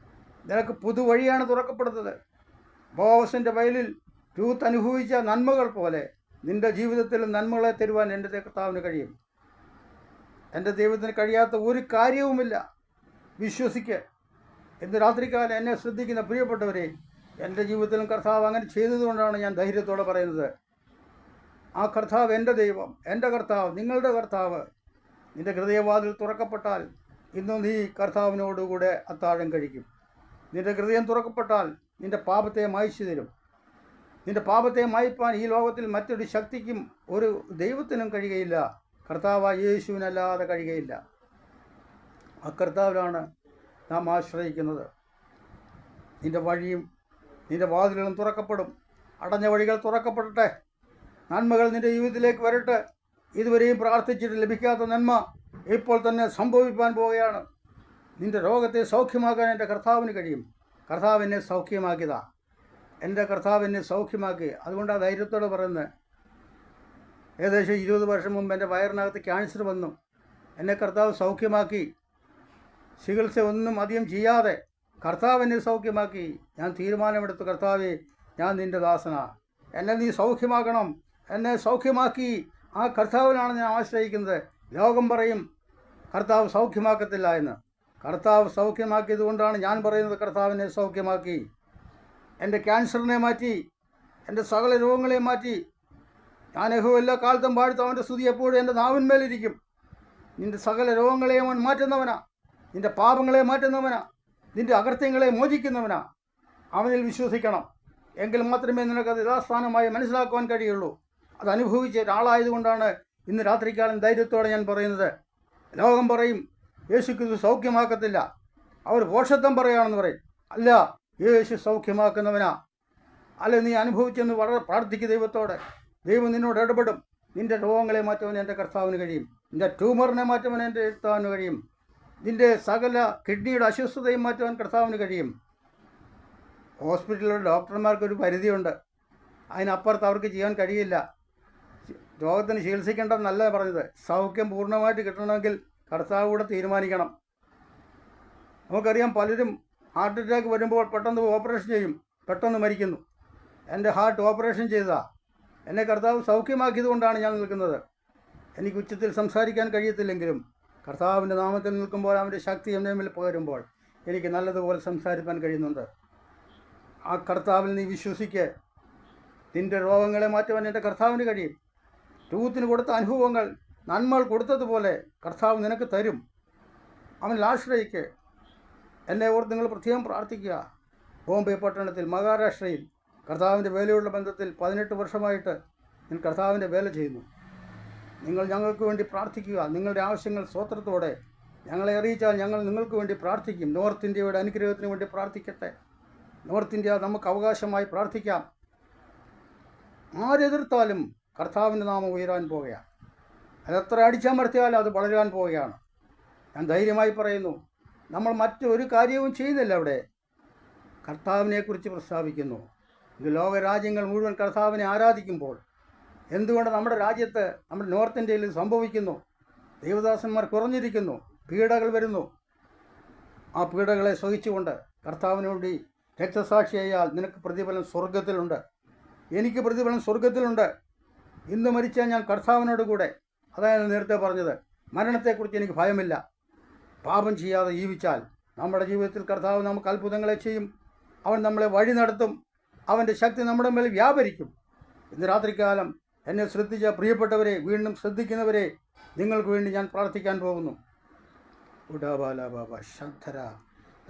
നിനക്ക് പുതുവഴിയാണ് തുറക്കപ്പെടുന്നത്. ബോവസിൻ്റെ വയലിൽ രൂത്ത് അനുഭവിച്ച നന്മകൾ പോലെ നിൻ്റെ ജീവിതത്തിൽ നന്മകളെ തരുവാൻ എൻ്റെ കർത്താവിന് കഴിയും. എൻ്റെ ദൈവത്തിന് കഴിയാത്ത ഒരു കാര്യവുമില്ല. വിശ്വസിക്ക്. ഇന്ന് രാത്രികാലം എന്നെ ശ്രദ്ധിക്കുന്ന പ്രിയപ്പെട്ടവരെ, എൻ്റെ ജീവിതത്തിലും കർത്താവ് അങ്ങനെ ചെയ്തതുകൊണ്ടാണ് ഞാൻ ധൈര്യത്തോടെ പറയുന്നത്. ആ കർത്താവ് എൻ്റെ ദൈവം, എൻ്റെ കർത്താവ്, നിങ്ങളുടെ കർത്താവ്. നിൻ്റെ ഹൃദയവാതിൽ തുറക്കപ്പെട്ടാൽ ഇന്ന് നീ കർത്താവിനോടുകൂടെ അത്താഴം കഴിക്കും. നിൻ്റെ ഹൃദയം തുറക്കപ്പെട്ടാൽ നിൻ്റെ പാപത്തെ മായ്ച്ചു തരും. നിൻ്റെ പാപത്തെ മായ്പാൻ ഈ ലോകത്തിൽ മറ്റൊരു ശക്തിക്കും ഒരു ദൈവത്തിനും കഴിയുകയില്ല. കർത്താവായ യേശുവിനല്ലാതെ കഴിയുകയില്ല. ആ കർത്താവിലാണ് നാം ആശ്രയിക്കുന്നത്. നിൻ്റെ വഴിയും നിൻ്റെ വാതിലുകളും തുറക്കപ്പെടും. അടഞ്ഞ വഴികൾ തുറക്കപ്പെടട്ടെ. നന്മകൾ നിൻ്റെ ജീവിതത്തിലേക്ക് വരട്ടെ. ഇതുവരെയും പ്രാർത്ഥിച്ചിട്ട് ലഭിക്കാത്ത നന്മ ഇപ്പോൾ തന്നെ സംഭവിക്കാൻ പോവുകയാണ്. നിൻ്റെ രോഗത്തെ സൗഖ്യമാക്കാൻ എൻ്റെ കർത്താവിന് കഴിയും. കർത്താവ് എന്നെ സൗഖ്യമാക്കിയതാ. എൻ്റെ കർത്താവ് എന്നെ സൗഖ്യമാക്കി. അതുകൊണ്ട് ആ ധൈര്യത്തോടെ പറയുന്നത്. ഏകദേശം 20 വർഷം മുമ്പ് എൻ്റെ വയറിനകത്ത് ക്യാൻസർ വന്നു. എന്നെ കർത്താവ് സൗഖ്യമാക്കി. ചികിത്സ ഒന്നും അധികം ചെയ്യാതെ കർത്താവ് എന്നെ സൗഖ്യമാക്കി. ഞാൻ തീരുമാനമെടുത്തു, കർത്താവേ, ഞാൻ നിൻ്റെ ദാസനാ, എന്നെ നീ സൗഖ്യമാക്കണം. എന്നെ സൗഖ്യമാക്കി. ആ കർത്താവിനാണ് ഞാൻ ആശ്രയിക്കുന്നത്. ലോകം പറയും കർത്താവ് സൗഖ്യമാക്കത്തില്ല എന്ന്. കർത്താവ് സൗഖ്യമാക്കിയത് കൊണ്ടാണ് ഞാൻ പറയുന്നത് കർത്താവിനെ സൗഖ്യമാക്കി. എൻ്റെ ക്യാൻസറിനെ മാറ്റി, എൻ്റെ സകല രോഗങ്ങളെയും മാറ്റി. ഞാൻ യഹോവ എല്ലാ കാലത്തും വാഴ്ത്തും, അവൻ്റെ സ്തുതി എപ്പോഴും എൻ്റെ നാവിന്മേലിരിക്കും. നിൻ്റെ സകല രോഗങ്ങളെയും അവൻ മാറ്റുന്നവനാ, നിൻ്റെ പാപങ്ങളെ മാറ്റുന്നവനാ, നിൻ്റെ അകൃത്യങ്ങളെ മോചിക്കുന്നവനാ. അവനിൽ വിശ്വസിക്കണം, എങ്കിൽ മാത്രമേ നിനക്കത് യഥാസ്ഥാനമായി മനസ്സിലാക്കുവാൻ കഴിയുള്ളൂ. അത് അനുഭവിച്ച ഒരാളായതുകൊണ്ടാണ് ഇന്ന് രാത്രിക്കാലം ധൈര്യത്തോടെ ഞാൻ പറയുന്നത്. ലോകം പറയും യേശുക്രിസ്തു സൗഖ്യമാക്കത്തില്ല, അവർ ഭോഷത്വം പറയുകയാണെന്ന് പറയും. അല്ല, യേശു സൗഖ്യമാക്കുന്നവനാ. അല്ല, നീ അനുഭവിച്ചെന്ന് വളരെ പ്രാർത്ഥിക്കുക ദൈവത്തോടെ. ദൈവം നിന്നോട് ഇടപെടും. നിൻ്റെ രോഗങ്ങളെ മാറ്റുവാൻ എൻ്റെ കർത്താവിന് കഴിയും. നിൻ്റെ ട്യൂമറിനെ മാറ്റുവാൻ എൻ്റെ കർത്താവിന് കഴിയും. നിൻ്റെ സകല കിഡ്നിയുടെ അസ്വസ്ഥതയും മാറ്റുവാൻ കർത്താവിന് കഴിയും. ഹോസ്പിറ്റലിലെ ഡോക്ടർമാർക്കൊരു പരിധിയുണ്ട്, അതിനപ്പുറത്ത് അവർക്ക് ചെയ്യാൻ കഴിയില്ല. രോഗത്തിന് ചികിത്സിക്കേണ്ടെന്നല്ല പറഞ്ഞത്. സൗഖ്യം പൂർണ്ണമായിട്ട് കിട്ടണമെങ്കിൽ കർത്താവ് കൂടെ തീരുമാനിക്കണം. നമുക്കറിയാം, പലരും ഹാർട്ട് അറ്റാക്ക് വരുമ്പോൾ പെട്ടെന്ന് ഓപ്പറേഷൻ ചെയ്യും, പെട്ടെന്ന് മരിക്കുന്നു. എൻ്റെ ഹാർട്ട് ഓപ്പറേഷൻ ചെയ്തതാ. എന്നെ കർത്താവ് സൗഖ്യമാക്കിയത് കൊണ്ടാണ് ഞാൻ നിൽക്കുന്നത്. എനിക്ക് ഉച്ചത്തിൽ സംസാരിക്കാൻ കഴിയത്തില്ലെങ്കിലും കർത്താവിൻ്റെ നാമത്തിൽ നിൽക്കുമ്പോൾ, അവൻ്റെ ശക്തി എൻ്റെ മേൽ പകരുമ്പോൾ എനിക്ക് നല്ലതുപോലെ സംസാരിക്കാൻ കഴിയുന്നുണ്ട്. ആ കർത്താവിൽ നീ വിശ്വസിക്ക്. നിൻ്റെ രോഗങ്ങളെ മാറ്റുവാൻ എൻ്റെ കർത്താവിന് കഴിയും. രൂത്തിന് കൊടുത്ത അനുഭവങ്ങൾ, നന്മകൾ കൊടുത്തതുപോലെ കർത്താവ് നിനക്ക് തരും. അവനിൽ ആശ്രയിക്ക്. എന്നെ ഓർത്ത് നിങ്ങൾ പ്രത്യേകം പ്രാർത്ഥിക്കുക. ബോംബെ പട്ടണത്തിൽ, മഹാരാഷ്ട്രയിൽ കർത്താവിൻ്റെ വേലയുള്ള ബന്ധത്തിൽ 18 വർഷമായിട്ട് ഞാൻ കർത്താവിൻ്റെ വേല ചെയ്യുന്നു. നിങ്ങൾ ഞങ്ങൾക്ക് വേണ്ടി പ്രാർത്ഥിക്കുക. നിങ്ങളുടെ ആവശ്യങ്ങൾ സ്തോത്രത്തോടെ ഞങ്ങളെ അറിയിച്ചാൽ ഞങ്ങൾ നിങ്ങൾക്ക് വേണ്ടി പ്രാർത്ഥിക്കും. നോർത്ത് ഇന്ത്യയുടെ അനുഗ്രഹത്തിന് വേണ്ടി പ്രാർത്ഥിക്കട്ടെ. നോർത്ത് ഇന്ത്യ നമുക്ക് അവകാശമായി പ്രാർത്ഥിക്കാം. ആരെതിർത്താലും കർത്താവിൻ്റെ നാമം ഉയരാൻ പോവുകയാണ്. അതെത്ര അടിച്ചമർത്തിയാലും അത് വളരാൻ പോവുകയാണ്. ഞാൻ ധൈര്യമായി പറയുന്നു, നമ്മൾ മറ്റൊരു കാര്യവും ചെയ്യുന്നില്ല. അവിടെ കർത്താവിനെക്കുറിച്ച് പ്രസ്താവിക്കുന്നു. ഇത് ലോകരാജ്യങ്ങൾ മുഴുവൻ കർത്താവിനെ ആരാധിക്കുമ്പോൾ എന്തുകൊണ്ട് നമ്മുടെ രാജ്യത്ത്, നമ്മുടെ നോർത്ത് ഇന്ത്യയിൽ സംഭവിക്കുന്നു? ദൈവദാസന്മാർ കുറഞ്ഞിരിക്കുന്നു, പീഡകൾ വരുന്നു. ആ പീഡകളെ സഹിച്ചുകൊണ്ട് കർത്താവിന് വേണ്ടി രക്തസാക്ഷിയായാൽ നിനക്ക് പ്രതിഫലം സ്വർഗത്തിലുണ്ട്. എനിക്ക് പ്രതിഫലം സ്വർഗത്തിലുണ്ട്. ഇന്ന് മരിച്ചാൽ ഞാൻ കർത്താവിനോട് കൂടെ. അതാണ് നേരത്തെ പറഞ്ഞത്. മരണത്തെക്കുറിച്ച് എനിക്ക് ഭയമില്ല. പാപം ചെയ്യാതെ ജീവിച്ചാൽ നമ്മുടെ ജീവിതത്തിൽ കർത്താവ് നമുക്ക് അത്ഭുതങ്ങളെ ചെയ്യും. അവൻ നമ്മളെ വഴി നടത്തും. അവൻ്റെ ശക്തി നമ്മുടെ മേൽ വ്യാപരിക്കും. ഇന്ന് രാത്രികാലം എന്നെ ശ്രദ്ധിച്ച പ്രിയപ്പെട്ടവരെ, വീണ്ടും ശ്രദ്ധിക്കുന്നവരെ, നിങ്ങൾക്ക് വേണ്ടി ഞാൻ പ്രാർത്ഥിക്കാൻ പോകുന്നു.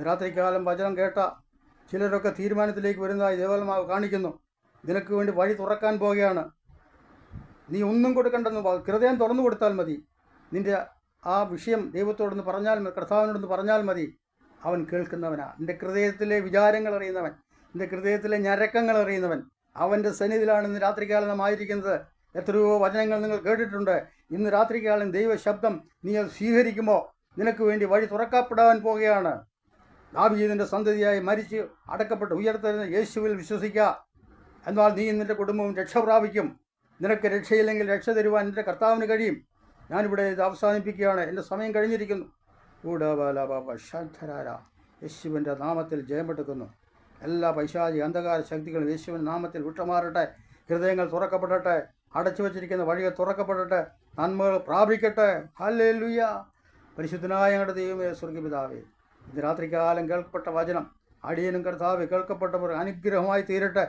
രാത്രികാലം വചനം കേട്ട ചിലരൊക്കെ തീരുമാനത്തിലേക്ക് വരുന്നതായി ദേവാലയമാവ് കാണിക്കുന്നു. നിനക്ക് വേണ്ടി വഴി തുറക്കാൻ പോവുകയാണ്. നീ ഒന്നും കൊടുക്കണ്ടെന്ന്, ഹൃദയം തുറന്നു കൊടുത്താൽ മതി. നിൻ്റെ ആ വിഷയം ദൈവത്തോടൊന്ന് പറഞ്ഞാൽ മതി, കർത്താവിനോടൊന്ന് പറഞ്ഞാൽ മതി. അവൻ കേൾക്കുന്നവനാ. നിൻ്റെ ഹൃദയത്തിലെ വിചാരങ്ങൾ അറിയുന്നവൻ, നിൻ്റെ ഹൃദയത്തിലെ ഞരക്കങ്ങൾ അറിയുന്നവൻ. അവൻ്റെ സന്നിധിയിലാണ് ഇന്ന് രാത്രികാലം നാം ആയിരിക്കുന്നത്. എത്രയോ വചനങ്ങൾ നിങ്ങൾ കേട്ടിട്ടുണ്ട്. ഇന്ന് രാത്രികാലം ദൈവശബ്ദം നീ അത് സ്വീകരിക്കുമോ? നിനക്ക് വേണ്ടി വഴി തുറക്കപ്പെടാൻ പോവുകയാണ്. ദാവീദിൻ്റെ സന്തതിയായി മരിച്ച് അടക്കപ്പെട്ട് ഉയർത്തെഴുന്ന യേശുവിൽ വിശ്വസിക്കുക. എന്നാൽ നീ നിൻ്റെ കുടുംബവും രക്ഷ പ്രാപിക്കും. നിനക്ക് രക്ഷയില്ലെങ്കിൽ രക്ഷ തരുവാൻ എൻ്റെ കർത്താവിന് കഴിയും. ഞാനിവിടെ ഇത് അവസാനിപ്പിക്കുകയാണ്. എൻ്റെ സമയം കഴിഞ്ഞിരിക്കുന്നു. യേശുവിൻ്റെ നാമത്തിൽ ജയമെടുക്കുന്നു. എല്ലാ പൈശാചി അന്ധകാര ശക്തികളും യേശുവിൻ്റെ നാമത്തിൽ വിട്ടുമാറട്ടെ. ഹൃദയങ്ങൾ തുറക്കപ്പെടട്ടെ. അടച്ചു വച്ചിരിക്കുന്ന വഴികൾ തുറക്കപ്പെടട്ടെ. നന്മകൾ പ്രാപിക്കട്ടെ. ഹല്ലേലൂയ. പരിശുദ്ധനായ ഞങ്ങളുടെ ദൈവമേ, സ്വർഗ്ഗപിതാവേ, ഇന്ന് രാത്രികാലം കേൾക്കപ്പെട്ട വചനം അടിയനും കർത്താവേ കേൾക്കപ്പെട്ടവർ അനുഗ്രഹമായി തീരട്ടെ.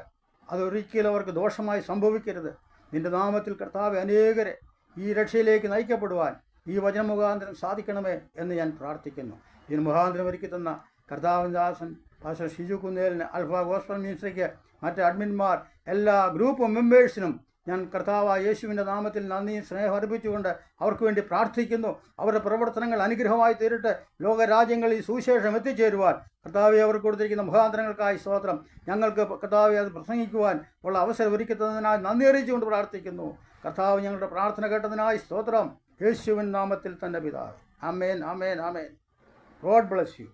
അതൊരിക്കലും അവർക്ക് ദോഷമായി സംഭവിക്കരുത്. നിൻ്റെ നാമത്തിൽ കർത്താവെ അനേകരെ ഈ രക്ഷയിലേക്ക് നയിക്കപ്പെടുവാൻ ഈ വചന മുഖാന്തരം സാധിക്കണമേ എന്ന് ഞാൻ പ്രാർത്ഥിക്കുന്നു. ഇതിന് മുഖാന്തരം ഒരുക്കി തന്ന കർത്താവിൻ ദാസൻ പാസ്റ്റർ ഷിജു കുന്നേലിന്, അൽഫ ഗോസ്ബൽ മിനിസ്ട്രിക്ക്, മറ്റ് അഡ്മിന്മാർ, എല്ലാ ഗ്രൂപ്പ് മെമ്പേഴ്സിനും ഞാൻ കർത്താവായ യേശുവിൻ്റെ നാമത്തിൽ നന്ദിയും സ്നേഹം അർപ്പിച്ചുകൊണ്ട് അവർക്ക് വേണ്ടി പ്രാർത്ഥിക്കുന്നു. അവരുടെ പ്രവർത്തനങ്ങൾ അനുഗ്രഹമായി തീരട്ടെ. ലോകരാജ്യങ്ങളിൽ ഈ സുവിശേഷം എത്തിച്ചേരുവാൻ കർത്താവെ അവർക്ക് കൊടുത്തിരിക്കുന്ന മുഖാന്തരങ്ങൾക്കായി സ്തോത്രം. ഞങ്ങൾക്ക് കർത്താവെ അത് പ്രസംഗിക്കുവാൻ ഉള്ള അവസരം ഒരുക്കി തന്നതിനായി നന്ദി അറിയിച്ചുകൊണ്ട് പ്രാർത്ഥിക്കുന്നു. കർത്താവ് ഞങ്ങളുടെ പ്രാർത്ഥന കേട്ടതിനായി സ്തോത്രം. യേശുവിൻ നാമത്തിൽ തന്നെ പിതാവേ. ആമേൻ, ആമേൻ, ആമേൻ. God bless U.